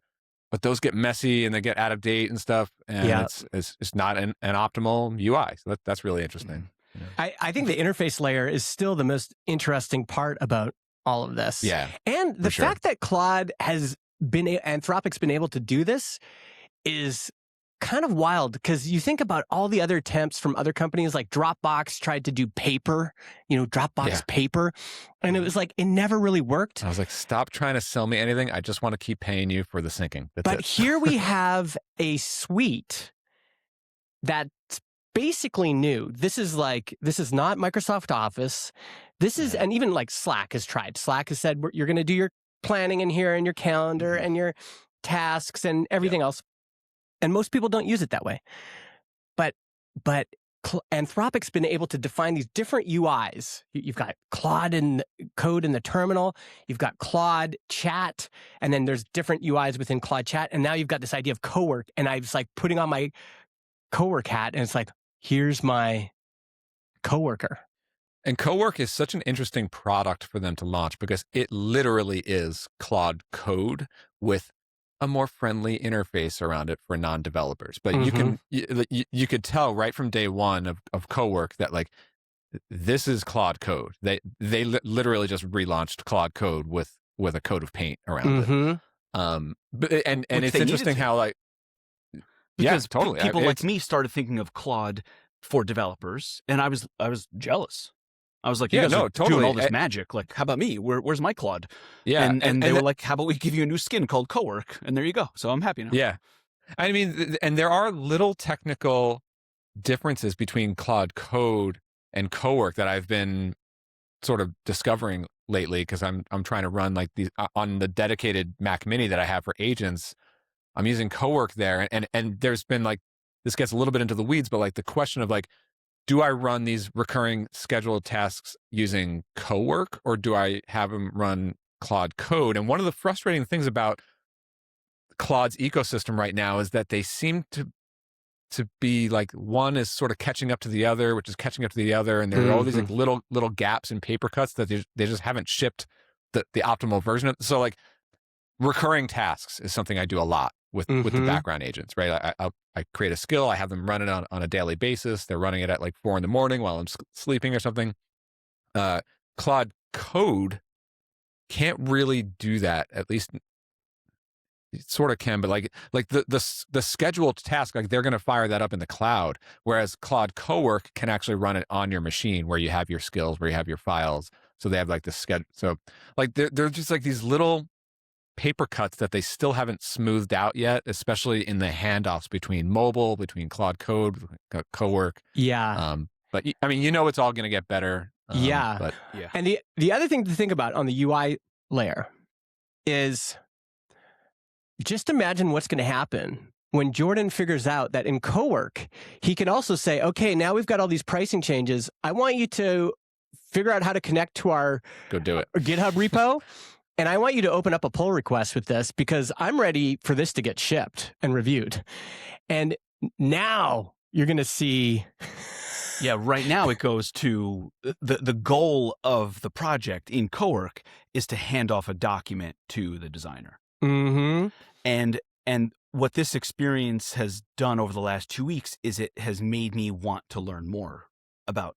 but those get messy and they get out of date and stuff. And it's not an optimal UI. So that's really interesting. Yeah. I think the interface layer is still the most interesting part about all of this. Yeah. And the fact that Claude has Anthropic's been able to do this is kind of wild because you think about all the other attempts from other companies, like Dropbox tried to do paper, Dropbox paper. And it was like, it never really worked. I was like, stop trying to sell me anything. I just want to keep paying you for the syncing. But here we have a suite that's basically new. This is not Microsoft Office. This is, and even like Slack has tried. Slack has said, you're going to do your planning in here and your calendar and your tasks and everything else. And most people don't use it that way. But Anthropic's been able to define these different UIs. You've got Claude and code in the terminal. You've got Claude Chat. And then there's different UIs within Claude Chat. And now you've got this idea of Cowork. And I was like putting on my Cowork hat. And it's like, here's my coworker. And Cowork is such an interesting product for them to launch because it literally is Claude code with a more friendly interface around it for non-developers. But you could tell right from day one of Cowork that like this is Claude code. They literally just relaunched Claude code with a coat of paint around it. But it's interesting how like because totally people like me started thinking of Claude for developers, and I was jealous. I was like, you guys are doing all this magic. Like, how about me? Where's my Claude? Yeah. And they were like, how about we give you a new skin called Cowork? And there you go. So I'm happy now. Yeah. I mean, and there are little technical differences between Claude Code and Cowork that I've been sort of discovering lately because I'm trying to run like these on the dedicated Mac Mini that I have for agents. I'm using Cowork there. And there's been like, this gets a little bit into the weeds, but like the question of like, do I run these recurring scheduled tasks using Cowork or do I have them run Claude Code? And one of the frustrating things about Claude's ecosystem right now is that they seem to be like one is sort of catching up to the other, which is catching up to the other. And there are all these like little gaps and paper cuts that they just haven't shipped the optimal version of. So like recurring tasks is something I do a lot with the background agents, right? I create a skill, I have them run it on a daily basis. They're running it at like 4 a.m. while I'm sleeping or something. Claude Code can't really do that. At least it sort of can, but like the scheduled task, like they're going to fire that up in the cloud. Whereas Claude Cowork can actually run it on your machine where you have your skills, where you have your files. So they have like the schedule. So like they're just like these little paper cuts that they still haven't smoothed out yet, especially in the handoffs between mobile, between Claude Code, Cowork. Yeah. But I mean, it's all going to get better. But And the other thing to think about on the UI layer is just imagine what's going to happen when Jordan figures out that in Cowork, he can also say, okay, now we've got all these pricing changes. I want you to figure out how to connect to our Go do it. GitHub repo. And I want you to open up a pull request with this because I'm ready for this to get shipped and reviewed. And now you're going to see. Yeah, right now it goes to the goal of the project in Cowork is to hand off a document to the designer. And what this experience has done over the last 2 weeks is it has made me want to learn more about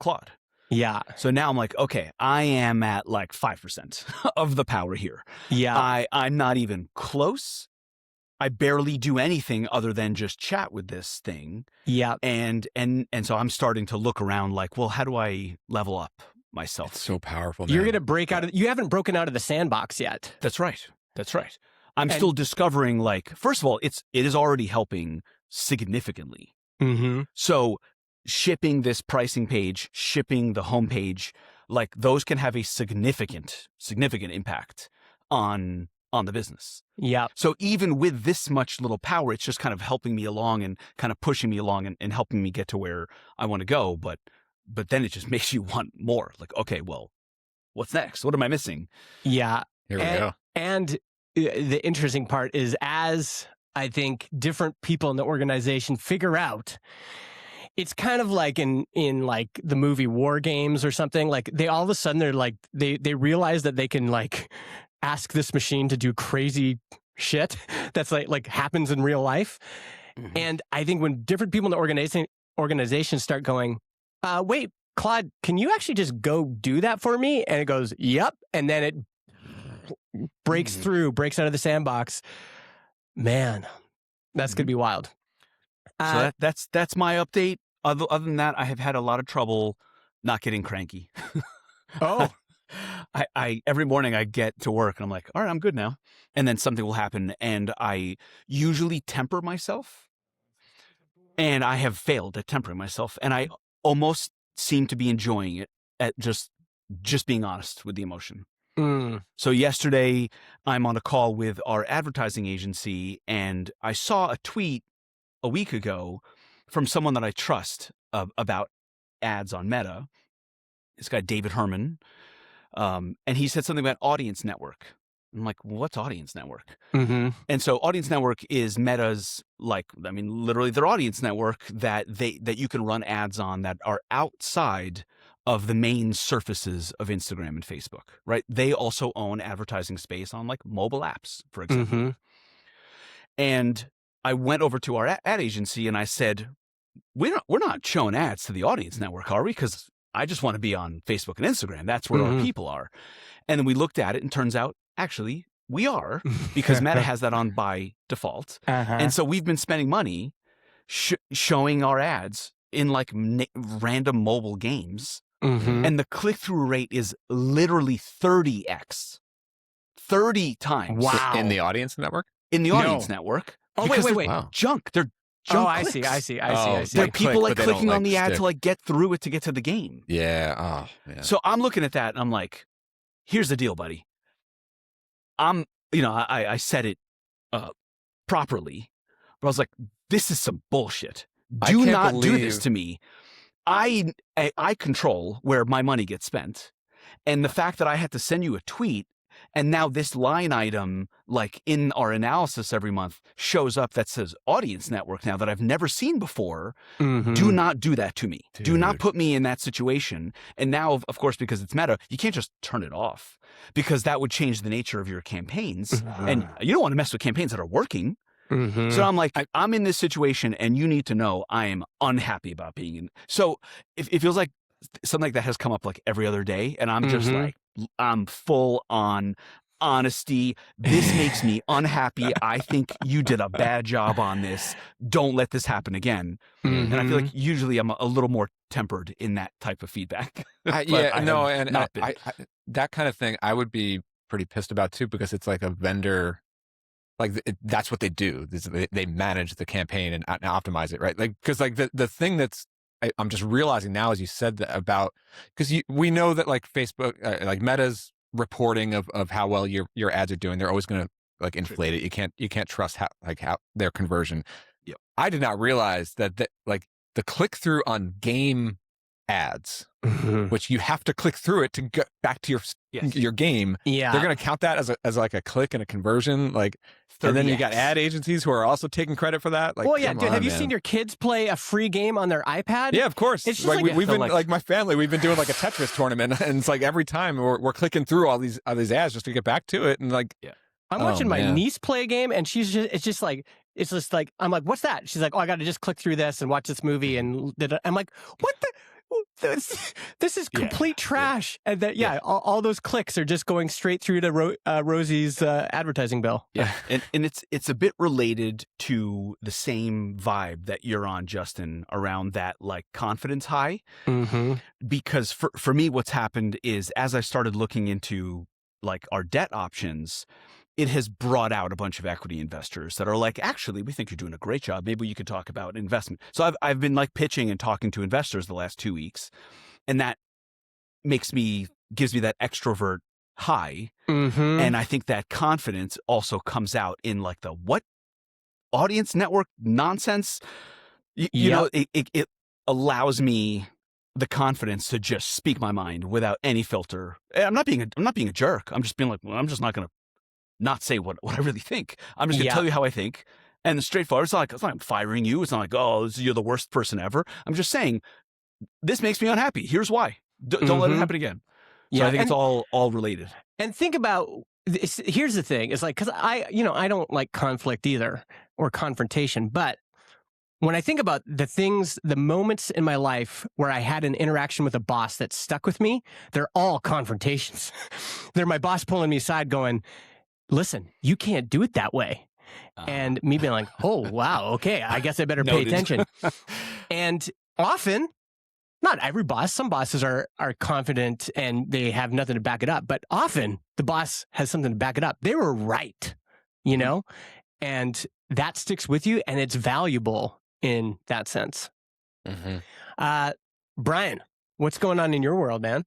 Claude. Yeah. So now I'm like, okay, I am at like 5% of the power here. Yeah. I'm not even close. I barely do anything other than just chat with this thing. Yeah. And so I'm starting to look around like, well, how do I level up myself? It's so powerful, man. You're going to break out you haven't broken out of the sandbox yet. That's right. I'm still discovering like, first of all, it is already helping significantly. So shipping this pricing page, shipping the homepage, like those can have a significant impact on the business. Yeah. So even with this much little power, it's just kind of helping me along and kind of pushing me along and helping me get to where I want to go. But then it just makes you want more. Like, okay, well, what's next? What am I missing? Yeah. Here we go. And the interesting part is as I think different people in the organization figure out, it's kind of like in like the movie War Games or something. Like they all of a sudden they're like they realize that they can like ask this machine to do crazy shit that's like happens in real life. And I think when different people in the organization start going, wait, Claude, can you actually just go do that for me? And it goes, yep. And then it breaks out of the sandbox. Man, That's going to be wild. So that's my update. Other than that, I have had a lot of trouble not getting cranky. Oh. I every morning I get to work and I'm like, all right, I'm good now. And then something will happen and I usually temper myself. And I have failed at tempering myself. And I almost seem to be enjoying it at just being honest with the emotion. So yesterday I'm on a call with our advertising agency and I saw a tweet a week ago from someone that I trust about ads on Meta. This guy, David Herman. And he said something about Audience Network. I'm like, what's Audience Network? And so Audience Network is Meta's, literally their audience network that you can run ads on that are outside of the main surfaces of Instagram and Facebook, right? They also own advertising space on like mobile apps, for example. And I went over to our ad agency and I said, we're not showing ads to the Audience Network, are we? Because I just want to be on Facebook and Instagram. That's where our people are. And then we looked at it and turns out, actually, we are, because Meta has that on by default. And so we've been spending money showing our ads in like random mobile games. And the click-through rate is literally 30x. 30 times. Wow. In the Audience Network? In the Audience Network. Oh, wait. Wow. Junk. They're junk clicks. I see. There are people like clicking on the ad to like get through it to get to the game. Yeah. Oh, man. So I'm looking at that and I'm like, here's the deal, buddy. I said it properly, but I was like, this is some bullshit. Do not do this to me. I control where my money gets spent. And the fact that I had to send you a tweet and now this line item, like in our analysis every month, shows up that says Audience Network now that I've never seen before. Do not do that to me. Dude. Do not put me in that situation. And now, of course, because it's Meta, you can't just turn it off because that would change the nature of your campaigns. And you don't want to mess with campaigns that are working. So I'm like, I'm in this situation and you need to know I am unhappy about being in. So it feels like something like that has come up like every other day. And I'm just like, I'm full on honesty. This makes me unhappy. I think you did a bad job on this. Don't let this happen again. And I feel like usually I'm a little more tempered in that type of feedback. that kind of thing I would be pretty pissed about too, because it's like a vendor. Like that's what they do. They manage the campaign and optimize it, right? Like, because like the thing that's I'm just realizing now, as you said that about, because we know that like Facebook, like Meta's reporting of how well your ads are doing, they're always going to like inflate it. You can't trust how their conversion. Yep. I did not realize that like the click through on game ads, which you have to click through it to get back to your game. Yeah, they're going to count that as like a click and a conversion. Like, and then you got ad agencies who are also taking credit for that. Like, well, yeah, dude, have you seen your kids play a free game on their iPad? Yeah, of course. It's just like we've been like my family, we've been doing like a Tetris tournament, and it's like every time we're clicking through all these ads just to get back to it, and like, I'm watching my niece play a game, and it's just like I'm like, what's that? She's like, oh, I got to just click through this and watch this movie, and I'm like, what the. This is complete trash, and that all those clicks are just going straight through to Rosie's advertising bill. Yeah, and it's a bit related to the same vibe that you're on, Justin, around that like confidence high. Because for me, what's happened is as I started looking into like our debt options, it has brought out a bunch of equity investors that are like, actually, we think you're doing a great job. Maybe you could talk about investment. So I've been like pitching and talking to investors the last 2 weeks, and that gives me that extrovert high. And I think that confidence also comes out in like the what Audience Network nonsense. You know, it allows me the confidence to just speak my mind without any filter. I'm not being a jerk. I'm just being like, well, I'm just not going to not say what I really think. I'm just going to tell you how I think. And it's straightforward. It's not like I'm firing you. It's not like, oh, you're the worst person ever. I'm just saying, this makes me unhappy. Here's why. Don't let it happen again. So I think it's all related. And think about this. Here's the thing. It's like, because I don't like conflict either or confrontation. But when I think about the moments in my life where I had an interaction with a boss that stuck with me, they're all confrontations. They're my boss pulling me aside going, listen, you can't do it that way. And me being like, oh, wow, okay, I guess I better pay attention. And often, not every boss, some bosses are confident and they have nothing to back it up, but often the boss has something to back it up. They were right, you know? And that sticks with you, and it's valuable in that sense. Brian, what's going on in your world, man?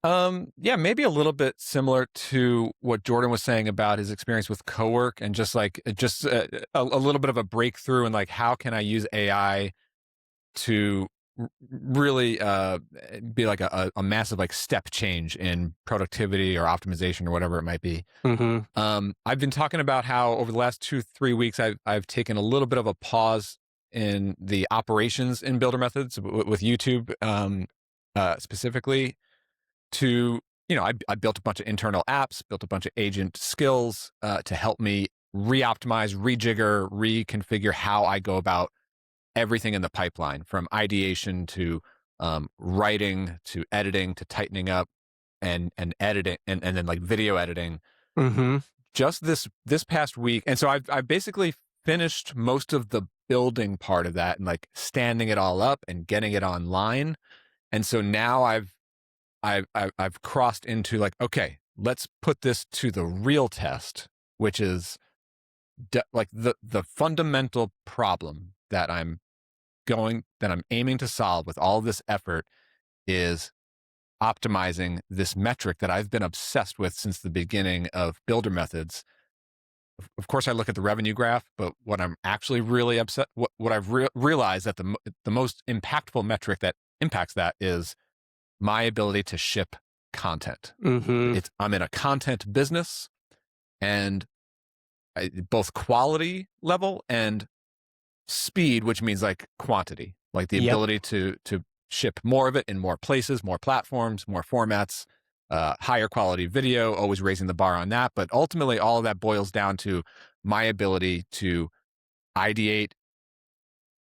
Yeah, maybe a little bit similar to what Jordan was saying about his experience with cowork, and just a little bit of a breakthrough in like, how can I use AI to really be like a massive like step change in productivity or optimization or whatever it might be. I've been talking about how over the last 2-3 weeks I've taken a little bit of a pause in the operations in Builder Methods with YouTube specifically. To, you know, I built a bunch of internal apps, built a bunch of agent skills to help me re-optimize, rejigger, reconfigure how I go about everything in the pipeline, from ideation to writing to editing to tightening up and editing and then like video editing. Just this past week. And so I've basically finished most of the building part of that and like standing it all up and getting it online. And so now I've crossed into like, okay, let's put this to the real test, which is like the fundamental problem that I'm aiming to solve with all this effort is optimizing this metric that I've been obsessed with since the beginning of Builder Methods. Of course, I look at the revenue graph, but what I'm actually really what I've realized that the most impactful metric that impacts that is my ability to ship content. I'm in a content business, and both quality level and speed, which means like quantity, like the ability to ship more of it in more places, more platforms, more formats, higher quality video, always raising the bar on that. But ultimately, all of that boils down to my ability to ideate,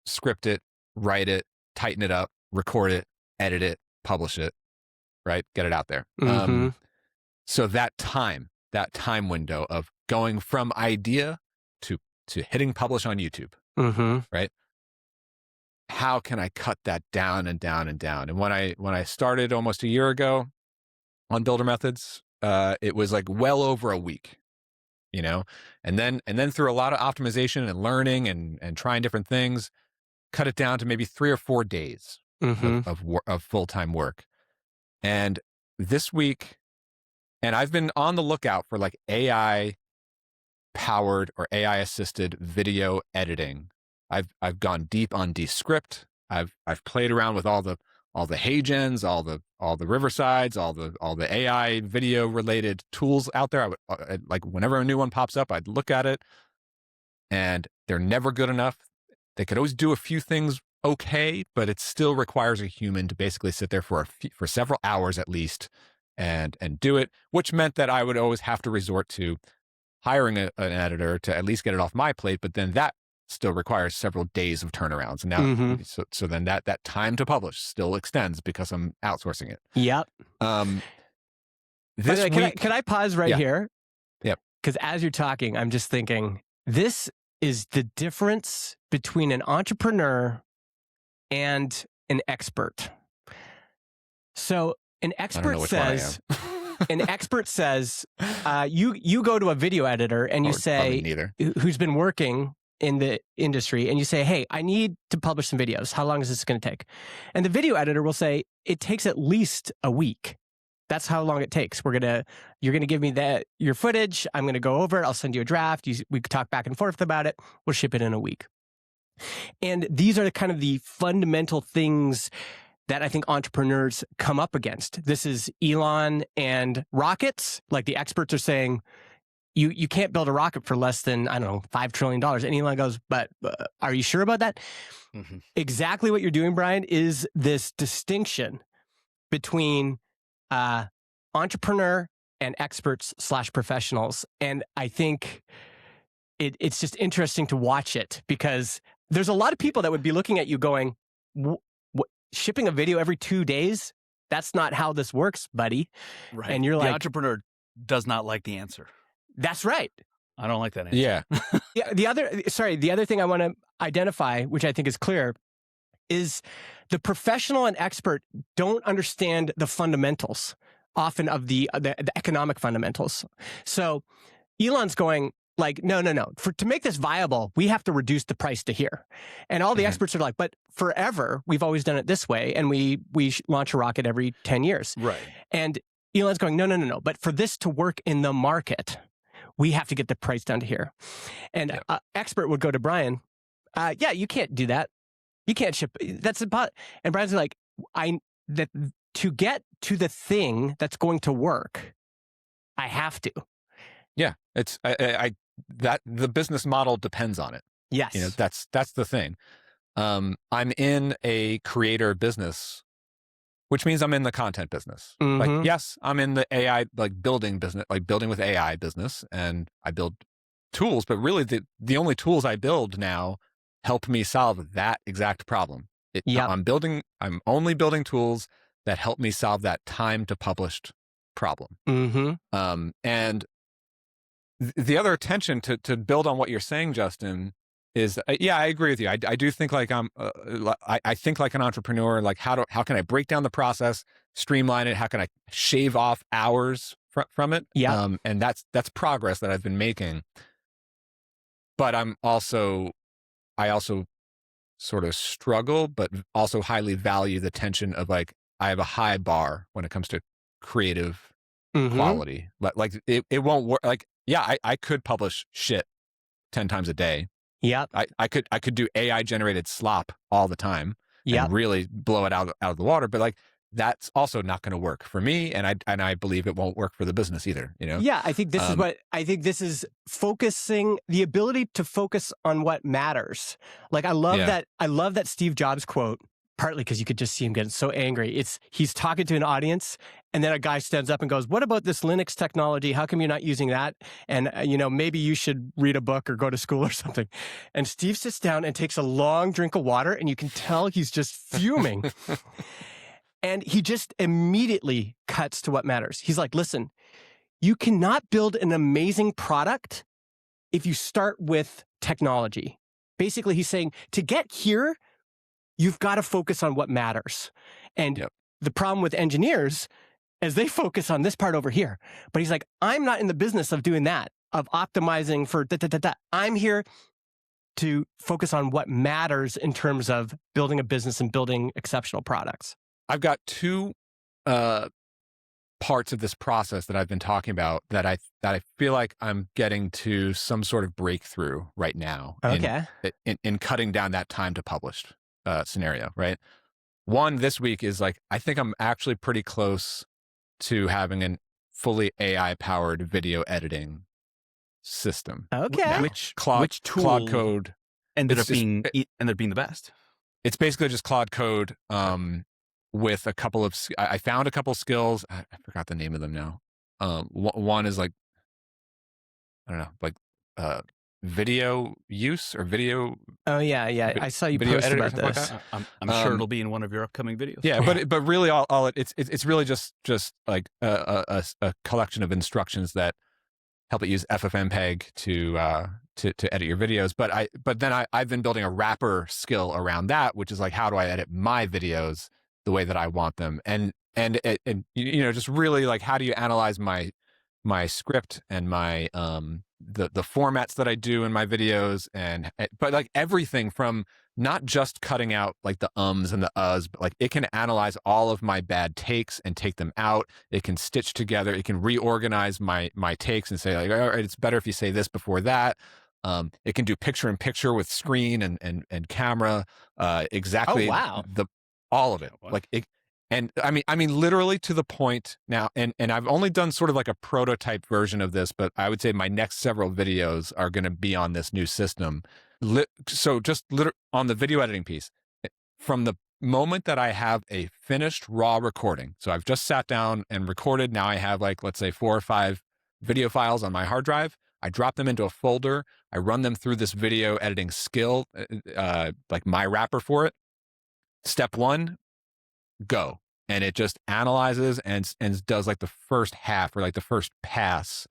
script it, write it, tighten it up, record it, edit it, publish it, right? Get it out there. So that time window of going from idea to hitting publish on YouTube, right? How can I cut that down and down and down? And when I started almost a year ago on Builder Methods, it was like well over a week, you know, and then through a lot of optimization and learning and trying different things, cut it down to maybe 3 or 4 days of full-time work. And this week, and I've been on the lookout for like AI powered or AI assisted video editing. I've gone deep on Descript. I've played around with all the HeyGens, all the Riversides, all the AI video related tools out there. I would like, whenever a new one pops up, I'd look at it, and they're never good enough. They could always do a few things okay, but it still requires a human to basically sit there for several hours at least and do it, which meant that I would always have to resort to hiring an editor to at least get it off my plate. But then that still requires several days of turnarounds. And now, so then that time to publish still extends because I'm outsourcing it. Yep. This week, can I pause right here? Yep. Because as you're talking, I'm just thinking, this is the difference between an entrepreneur and an expert. So an expert says, you go to a video editor and you say, who's been working in the industry, and you say, hey, I need to publish some videos. How long is this going to take? And the video editor will say, it takes at least a week. That's how long it takes. You're going to give me your footage. I'm going to go over it. I'll send you a draft. We could talk back and forth about it. We'll ship it in a week. And these are kind of the fundamental things that I think entrepreneurs come up against. This is Elon and rockets. Like, the experts are saying, you can't build a rocket for less than, I don't know, $5 trillion. And Elon goes, but are you sure about that? Exactly what you're doing, Brian, is this distinction between entrepreneur and experts / professionals. And I think it's just interesting to watch it, because there's a lot of people that would be looking at you going, shipping a video every 2 days? That's not how this works, buddy. Right. And you're like, the entrepreneur does not like the answer. That's right. I don't like that answer. Yeah. The other thing I want to identify, which I think is clear, is the professional and expert don't understand the fundamentals, often of the economic fundamentals. So Elon's going like, no. To make this viable, we have to reduce the price to here. And all the experts are like, but forever, we've always done it this way. And we launch a rocket every 10 years. Right. And Elon's going, no. But for this to work in the market, we have to get the price down to here. And expert would go to Brian, yeah, you can't do that. You can't ship. That's about. And Brian's like, to get to the thing that's going to work, I have to. Yeah, it's that the business model depends on it. Yes, that's the thing. I'm in a creator business, which means I'm in the content business. Like, yes, I'm in the AI building business, building with AI business, and I build tools. But really, the only tools I build now help me solve that exact problem. I'm only building tools that help me solve that time to published problem. And the other attention to build on what you're saying, Justin, is I agree with you. I do think like I think like an entrepreneur. Like how can I break down the process, streamline it? How can I shave off hours from it? Yeah, and that's progress that I've been making. But I also sort of struggle, but also highly value the tension of like, I have a high bar when it comes to creative quality. Like it won't work. Like, yeah, I could publish shit 10 times a day. Yeah. I could do AI generated slop all the time and really blow it out of the water. But like, that's also not going to work for me. And I believe it won't work for the business either, you know? Yeah, I think this is focusing, the ability to focus on what matters. Like I love that Steve Jobs quote, partly because you could just see him getting so angry. He's talking to an audience and then a guy stands up and goes, what about this Linux technology? How come you're not using that? And maybe you should read a book or go to school or something. And Steve sits down and takes a long drink of water and you can tell he's just fuming. And he just immediately cuts to what matters. He's like, listen, you cannot build an amazing product if you start with technology. Basically, he's saying to get here, you've got to focus on what matters. And the problem with engineers is they focus on this part over here. But he's like, I'm not in the business of doing that, of optimizing for da-da-da-da. I'm here to focus on what matters in terms of building a business and building exceptional products. I've got two parts of this process that I've been talking about that I feel like I'm getting to some sort of breakthrough right now. Okay. In cutting down that time to published scenario, right? One this week is like, I think I'm actually pretty close to having a fully AI powered video editing system. Okay. Now, Which tool Claude Code ended up being the best? It's basically just Claude Code with a couple of, I found a couple skills. I forgot the name of them now. One is like, I don't know, like video use or video. Oh yeah. I saw you video post editor about this. like I'm sure it'll be in one of your upcoming videos. Yeah, but really, it's really just like a collection of instructions that help it use FFmpeg to edit your videos. But then I've been building a wrapper skill around that, which is like, how do I edit my videos the way that I want them? And just really like, how do you analyze my script and my the formats that I do in my videos, but like everything from not just cutting out like the ums and the uhs, but like it can analyze all of my bad takes and take them out. It can stitch together. It can reorganize my takes and say like, all right, it's better if you say this before that. It can do picture in picture with screen and camera. Exactly. Oh, wow. All of it. Wow. Like it. And I mean, literally to the point now, and I've only done sort of like a prototype version of this, but I would say my next several videos are going to be on this new system. So just on the video editing piece, from the moment that I have a finished raw recording, so I've just sat down and recorded. Now I have like, let's say 4 or 5 video files on my hard drive. I drop them into a folder. I run them through this video editing skill, like my wrapper for it. Step 1. Go. And it just analyzes and does like the first half or like the first pass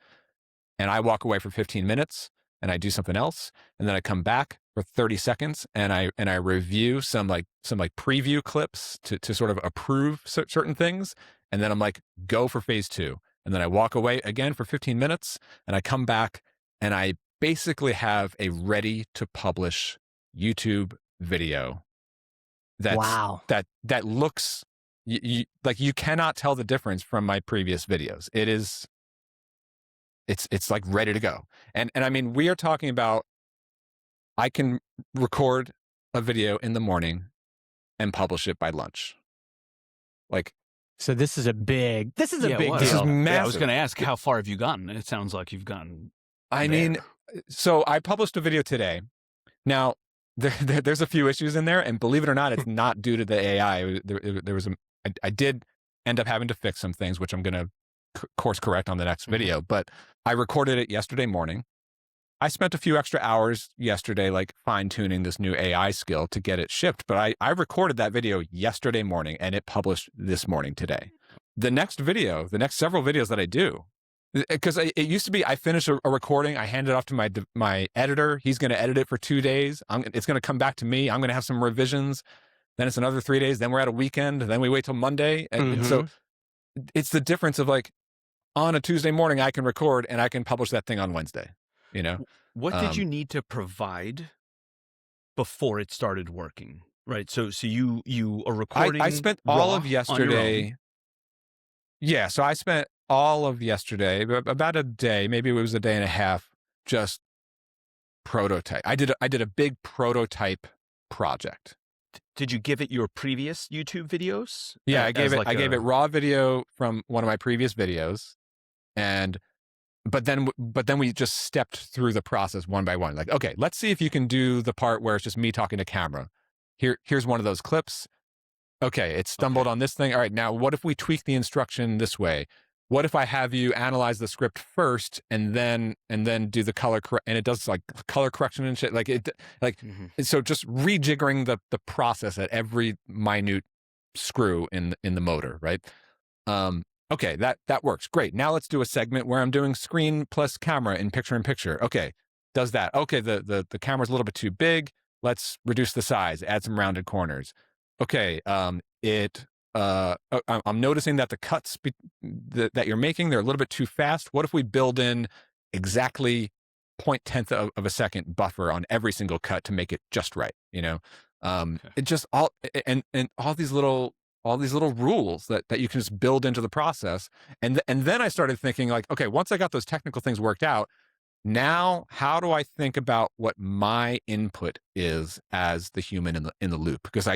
and I walk away for 15 minutes and I do something else. And then I come back for 30 seconds and I review some preview clips to sort of approve certain things. And then I'm like, go for phase 2. And then I walk away again for 15 minutes and I come back and I basically have a ready to publish YouTube video that looks like you cannot tell the difference from my previous videos. It's like ready to go. And I mean, we are talking about, I can record a video in the morning and publish it by lunch. Like, so this is a big deal. This is massive. Yeah, I was going to ask, how far have you gotten? It sounds like you've gotten I mean, so I published a video today. Now, there's a few issues in there, and believe it or not, it's not due to the AI. I did end up having to fix some things, which I'm going to course correct on the next video, but I recorded it yesterday morning. I spent a few extra hours yesterday, like fine tuning this new AI skill to get it shipped, but I recorded that video yesterday morning and it published this morning today. The next several videos that I do, because it used to be I finish a recording, I hand it off to my editor. He's going to edit it for 2 days. It's going to come back to me. I'm going to have some revisions. Then it's another 3 days. Then we're at a weekend. Then we wait till Monday. And so it's the difference of like on a Tuesday morning, I can record and I can publish that thing on Wednesday. You know, what did you need to provide before it started working? Right. So you are recording. I spent all of yesterday. Yeah. So I spent all of yesterday, about a day, maybe it was a day and a half, just prototype. I did a big prototype project. Did you give it your previous YouTube videos? Yeah, I gave it raw video from one of my previous videos, but then we just stepped through the process one by one. Like, okay, let's see if you can do the part where it's just me talking to camera. Here's one of those clips. Okay, it stumbled on this thing. All right, now what if we tweak the instruction this way? What if I have you analyze the script first and then do the color and it does like color correction and shit, so just rejiggering the process at every minute screw in the motor, right? Okay, that works great. Now let's do a segment where I'm doing screen plus camera in picture. Okay, does that. Okay, the camera's a little bit too big. Let's reduce the size, add some rounded corners. Okay, I'm noticing that the cuts that you're making, they're a little bit too fast. What if we build in exactly 0.1 of a second buffer on every single cut to make it just right? You know, it just all and all these little rules that you can just build into the process. And then I started thinking like, okay, once I got those technical things worked out, now how do I think about what my input is as the human in the loop? Because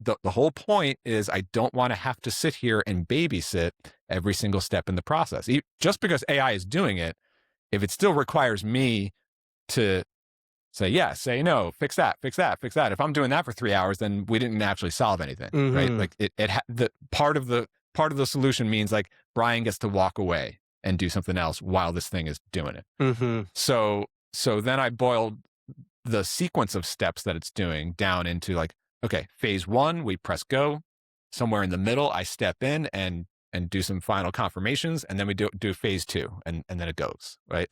the whole point is I don't want to have to sit here and babysit every single step in the process. Just because AI is doing it, if it still requires me to say yes, say no, fix that. If I'm doing that for 3 hours, then we didn't actually solve anything, right? Like the part of the solution means like Brian gets to walk away and do something else while this thing is doing it. So then I boiled the sequence of steps that it's doing down into like, okay, phase 1, we press go. Somewhere in the middle, I step in and do some final confirmations, and then we do phase 2, and then it goes, right?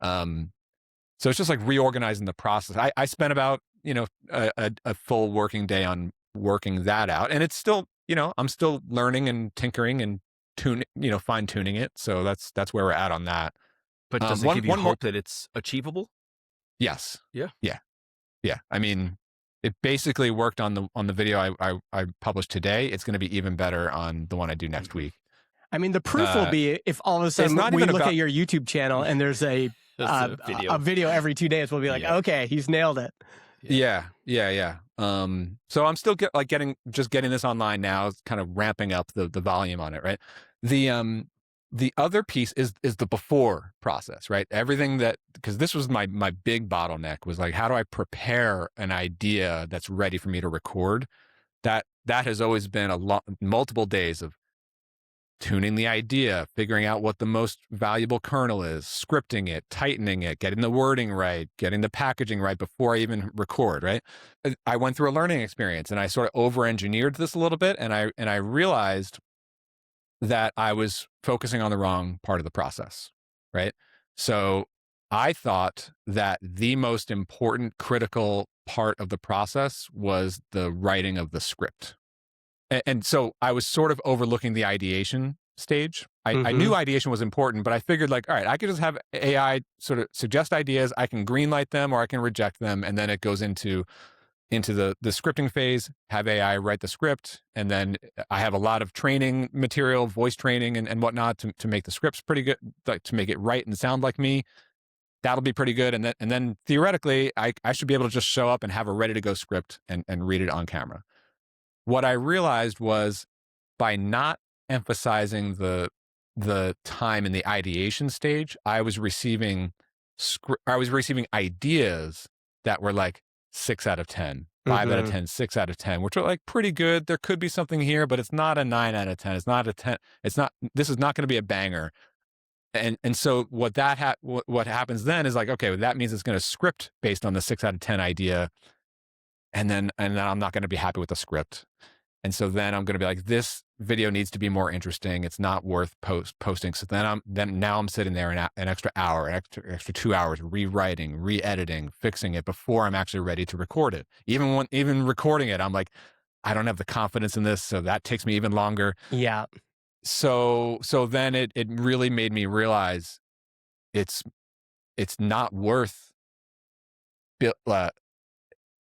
So it's just like reorganizing the process. I spent about, a full working day on working that out, and it's still, I'm still learning and tinkering and fine tuning it. So that's where we're at on that. But does it give you hope that it's achievable? Yes. Yeah. I mean, it basically worked on the video I published today. It's going to be even better on the one I do next week. I mean, the proof will be if all of a sudden we look at your YouTube channel and there's a video every 2 days. We'll be like, okay, he's nailed it. Yeah. So I'm still getting this online now, kind of ramping up the volume on it, right? The other piece is the before process, right? Everything because this was my big bottleneck was like, how do I prepare an idea that's ready for me to record? That has always been multiple days of tuning the idea, figuring out what the most valuable kernel is, scripting it, tightening it, getting the wording right, getting the packaging right before I even record, right? I went through a learning experience and I sort of over-engineered this a little bit, and I realized that I was focusing on the wrong part of the process, right? So I thought that the most important critical part of the process was the writing of the script. And so I was sort of overlooking the ideation stage. I knew ideation was important, but I figured like, all right, I could just have AI sort of suggest ideas. I can greenlight them or I can reject them. And then it goes into the scripting phase, have AI write the script. And then I have a lot of training material, voice training and whatnot to make the scripts pretty good, like to make it write and sound like me. That'll be pretty good. And then theoretically, I should be able to just show up and have a ready to go script and read it on camera. What I realized was by not emphasizing the time in the ideation stage, I was receiving ideas that were like 6 out of 10, 5 out of 10, 6 out of 10, which are like pretty good. There could be something here, but it's not a 9 out of 10. It's not a 10. This is not going to be a banger. And so what happens then is like, okay, well, that means it's going to script based on the 6 out of 10 idea. And then I'm not going to be happy with the script. And so then I'm going to be like, this video needs to be more interesting. It's not worth posting. So now I'm sitting there an extra hour, extra 2 hours, rewriting, re-editing, fixing it before I'm actually ready to record it. Even recording it, I'm like, I don't have the confidence in this. So that takes me even longer. Yeah. So then it really made me realize it's not worth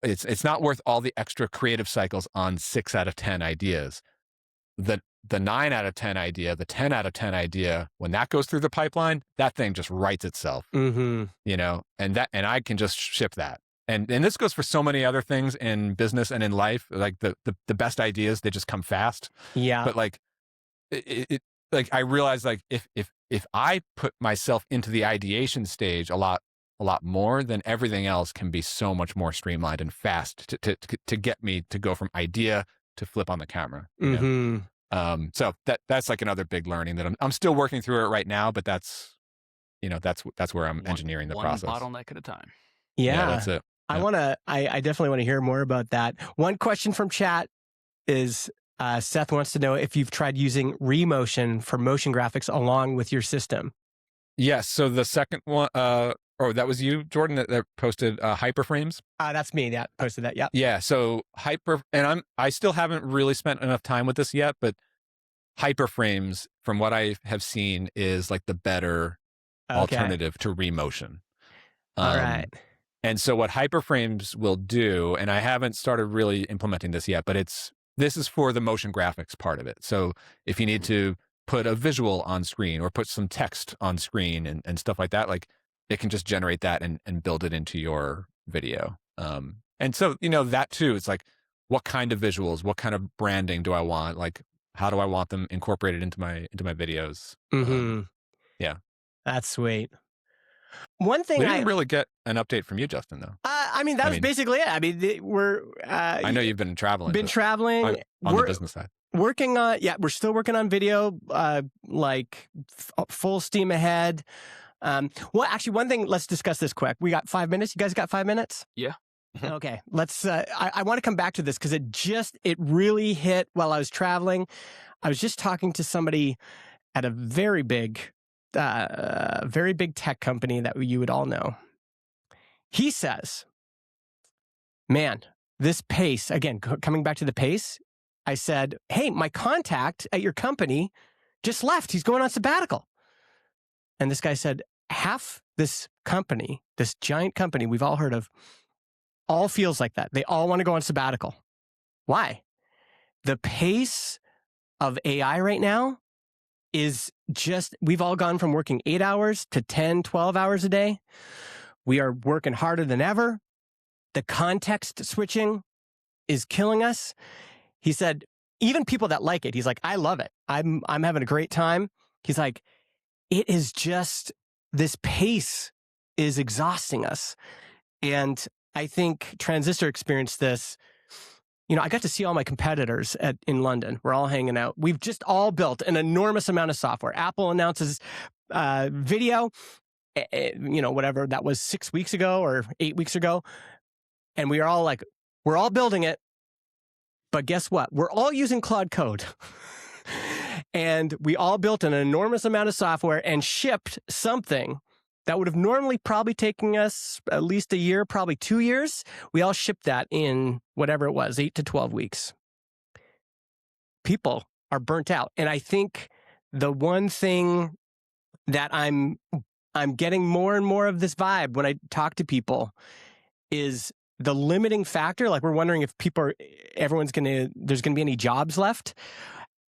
it's not worth all the extra creative cycles on 6 out of 10 ideas. The 9 out of 10 idea, the 10 out of 10 idea, when that goes through the pipeline, that thing just writes itself, you know, and I can just ship that. And this goes for so many other things in business and in life. Like the best ideas, they just come fast. Yeah. But like like I realized like if I put myself into the ideation stage a lot more, then everything else can be so much more streamlined and fast to get me to go from idea to flip on the camera. You know? So that's like another big learning that I'm still working through it right now, but that's where I'm engineering the process. One bottleneck at a time. Yeah, that's it. Yeah. I definitely want to hear more about that. One question from chat is, Seth wants to know if you've tried using Remotion for motion graphics along with your system. Yes. So the second one, that was you, Jordan, that posted hyperframes? That's me that posted that. Yep. Yeah. So I still haven't really spent enough time with this yet, but hyperframes, from what I have seen, is like the better alternative to Remotion. All right. And so what hyperframes will do, and I haven't started really implementing this yet, but this is for the motion graphics part of it. So if you need to put a visual on screen or put some text on screen and stuff like that, like it can just generate that and build it into your video. And so, you know, that too, it's like, what kind of visuals, what kind of branding do I want? Like, how do I want them incorporated into my videos? Yeah. That's sweet. One thing we didn't really get an update from you, Justin, though. I mean, that was basically it. I mean, we're. I know you've been traveling. On the business side. Working on, we're still working on video, like full steam ahead. Well, actually, one thing. Let's discuss this quick. We got 5 minutes. You guys got 5 minutes? Yeah. Okay. Let's. I want to come back to this because it really hit while I was traveling. I was just talking to somebody at a very big tech company that you would all know. He says, man, this pace, again, coming back to the pace, I said, hey, my contact at your company just left. He's going on sabbatical. And this guy said, half this company, this giant company we've all heard of, all feels like that. They all want to go on sabbatical. Why? The pace of AI right now is just, we've all gone from working 8 hours to 10, 12 hours a day. We are working harder than ever. The context switching is killing us. He said, even people that like it, he's like, I love it. I'm having a great time. He's like, it is just, this pace is exhausting us. And I think Transistor experienced this. You know, I got to see all my competitors in London. We're all hanging out. We've just all built an enormous amount of software. Apple announces video, you know, whatever that was 6 weeks ago or 8 weeks ago. And we are all like, we're all building it. But guess what? We're all using Claude Code. And we all built an enormous amount of software and shipped something that would have normally probably taken us at least a year, probably 2 years. We all shipped that in whatever it was, 8 to 12 weeks. People are burnt out. And I think the one thing that I'm getting more and more of this vibe when I talk to people is the limiting factor. Like, we're wondering if there's going to be any jobs left.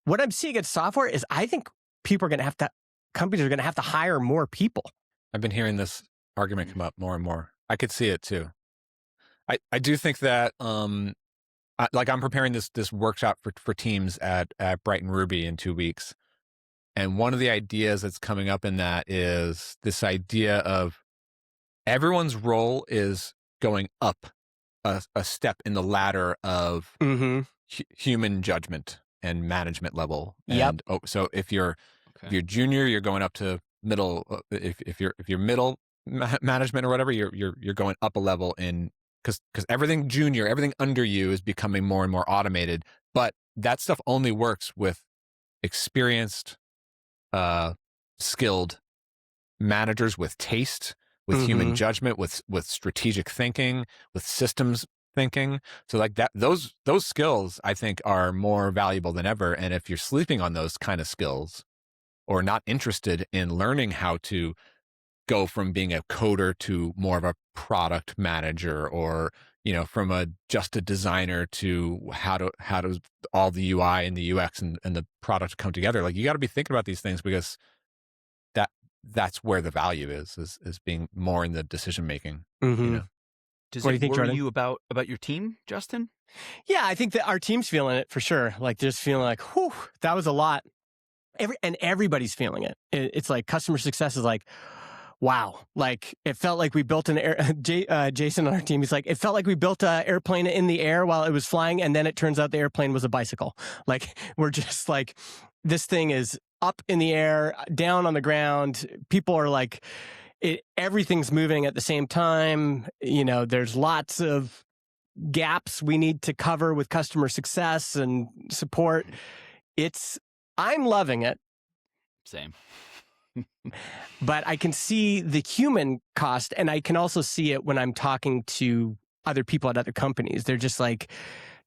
What I'm seeing in software is I think companies are going to have to hire more people. I've been hearing this argument come up more and more. I could see it too. I do think that, I'm preparing this workshop for teams at Brighton Ruby in 2 weeks. And one of the ideas that's coming up in that is this idea of everyone's role is going up a step in the ladder of human judgment and management level. And so if you're junior, you're going up to middle. If you're middle management or whatever, you're going up a level in, because everything junior, everything under you is becoming more and more automated. But that stuff only works with experienced, skilled managers with taste, with human judgment, with strategic thinking, with systems thinking. So like that, those skills I think are more valuable than ever. And if you're sleeping on those kind of skills, or not interested in learning how to go from being a coder to more of a product manager, or from just a designer to how does all the UI and the UX and the product come together, like you got to be thinking about these things, because that's where the value is being more in the decision making. Does what do you it think, worry Jordan? you about your team, Justin? Yeah, I think that our team's feeling it for sure. Like, just feeling like, whew, that was a lot. Everybody's feeling it. It's like customer success is like, wow. Like, it felt like we built Jason on our team, he's like, it felt like we built an airplane in the air while it was flying, and then it turns out the airplane was a bicycle. Like, we're just like, this thing is up in the air, down on the ground. People are like, everything's moving at the same time. There's lots of gaps we need to cover with customer success and support. I'm loving it. Same. But I can see the human cost, and I can also see it when I'm talking to other people at other companies. They're just like,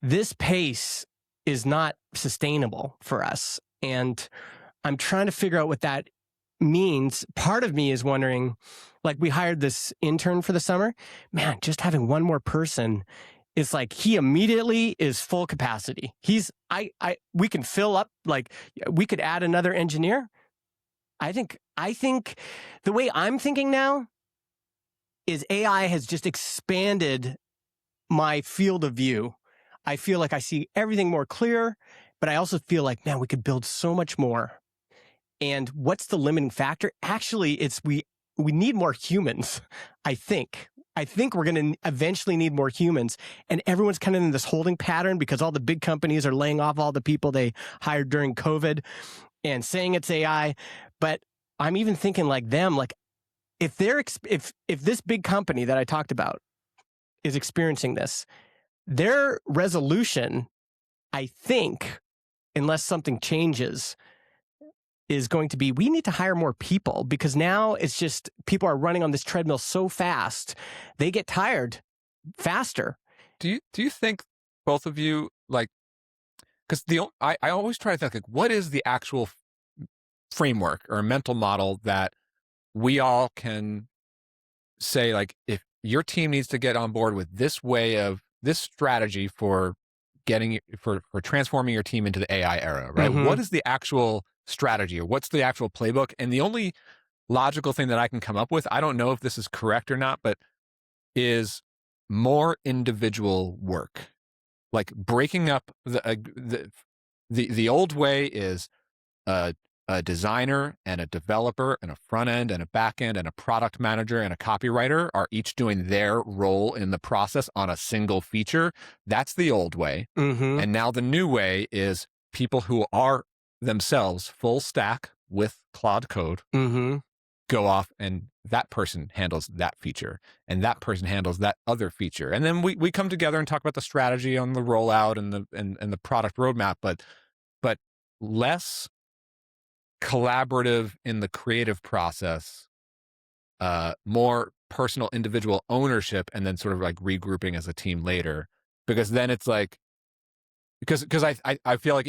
this pace is not sustainable for us. And I'm trying to figure out what that means. Part of me is wondering, like, we hired this intern for the summer. Man, just having one more person is like, he immediately is full capacity. We can fill up, like, we could add another engineer. I think the way I'm thinking now is AI has just expanded my field of view. I feel like I see everything more clear, but I also feel like, man, we could build so much more. And what's the limiting factor? Actually, it's we need more humans, I think. I think we're going to eventually need more humans, and everyone's kind of in this holding pattern because all the big companies are laying off all the people they hired during COVID and saying it's AI. But I'm even thinking like them, like if this big company that I talked about is experiencing this, their resolution, I think, unless something changes, is going to be, we need to hire more people, because now it's just people are running on this treadmill so fast, they get tired faster. Do you think, both of you, like, because I always try to think, like, what is the actual framework or mental model that we all can say, like, if your team needs to get on board with this strategy for transforming your team into the AI era, right? What is the actual strategy, or what's the actual playbook? And the only logical thing that I can come up with, I don't know if this is correct or not, but is more individual work. Like, breaking up the old way is a designer and a developer and a front end and a back end and a product manager and a copywriter are each doing their role in the process on a single feature. That's the old way. And now the new way is people who are themselves full stack with Claude Code go off, and that person handles that feature, and that person handles that other feature. And then we come together and talk about the strategy on the rollout and the product roadmap, but less collaborative in the creative process more personal individual ownership and then sort of like regrouping as a team later, because then it's like, because I feel like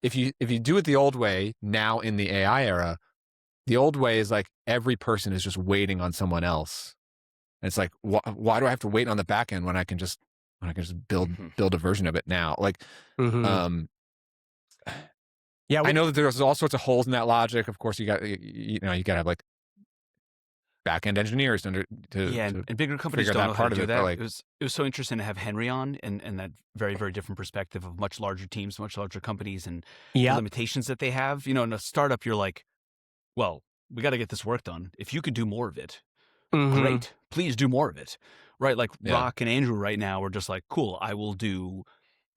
if you do it the old way now in the AI era, the old way is like every person is just waiting on someone else. And it's like, why do I have to wait on the back end when I can just build a version of it now? Like, yeah, I know that there's all sorts of holes in that logic. Of course, you got to have like back-end engineers and bigger companies don't know how to do that. Like, it was so interesting to have Henry on and that very, very different perspective of much larger teams, much larger companies, and the limitations that they have. You know, in a startup, you're like, well, we got to get this work done. If you could do more of it, great. Please do more of it. Right? Like Rock and Andrew right now are just like, cool, I will do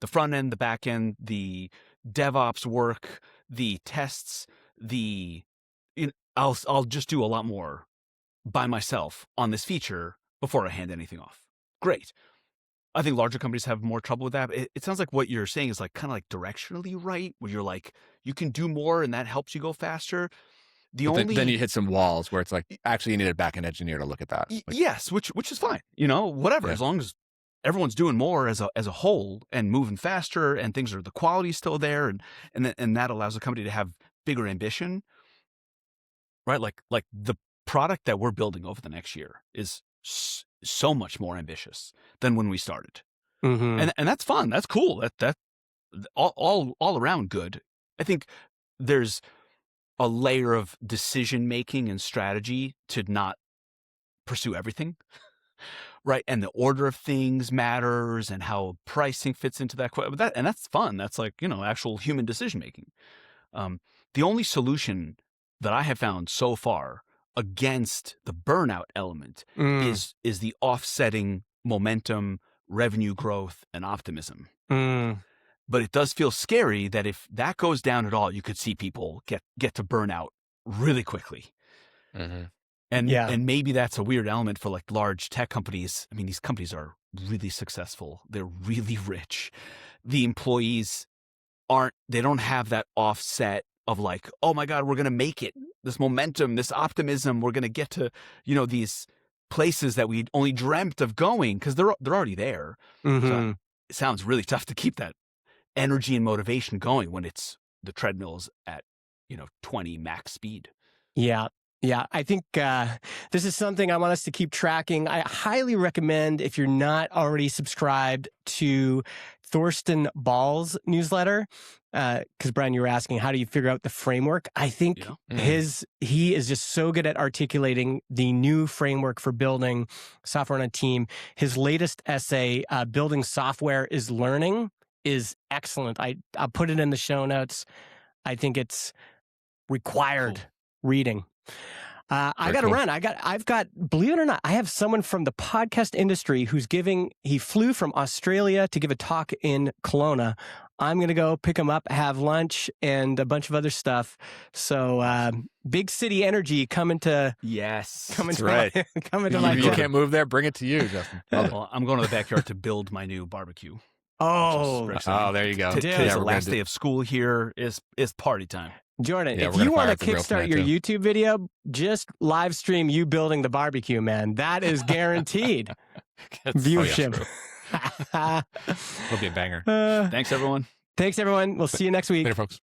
the front end, the back end, the DevOps work, the tests, I'll just do a lot more by myself on this feature before I hand anything off. Great. I think larger companies have more trouble with that. It sounds like what you're saying is like kind of like directionally right, where you're like, you can do more and that helps you go faster. Then you hit some walls where it's like, actually you need a back-end engineer to look at that. Like, yes, which is fine. You know, whatever, as long as everyone's doing more as a whole and moving faster and the quality is still there, and that allows the company to have bigger ambition. Right? Like the product that we're building over the next year is so much more ambitious than when we started. And that's fun. That's cool. That all around good. I think there's a layer of decision making and strategy to not pursue everything. Right. And the order of things matters and how pricing fits into that. And that's fun. That's like, actual human decision making. The only solution that I have found so far against the burnout element is the offsetting momentum, revenue growth, and optimism. But it does feel scary that if that goes down at all, you could see people get to burnout really quickly. And maybe that's a weird element for like large tech companies. I mean, these companies are really successful. They're really rich. The employees they don't have that offset of like, oh my God, we're going to make it. This momentum, this optimism, we're going to get to, these places that we only dreamt of going, because they're already there. So it sounds really tough to keep that energy and motivation going when the treadmill's at 20 max speed. Yeah, I think this is something I want us to keep tracking. I highly recommend, if you're not already subscribed to Thorsten Ball's newsletter, because Brian, you were asking, how do you figure out the framework? I think he is just so good at articulating the new framework for building software on a team. His latest essay, Building Software is Learning, is excellent. I'll put it in the show notes. I think it's required reading. I got to run. I've got, believe it or not, I have someone from the podcast industry he flew from Australia to give a talk in Kelowna. I'm going to go pick him up, have lunch, and a bunch of other stuff. So, big city energy coming to right. coming to my You can't move there. Bring it to you, Justin. Well, I'm going to the backyard to build my new barbecue. There you go. Today's the last day of school here. Is party time. Jordan, if you want to kickstart your YouTube video, just live stream you building the barbecue, man. That is guaranteed viewership. It'll be a banger. Thanks, everyone. We'll see you next week. Later, folks.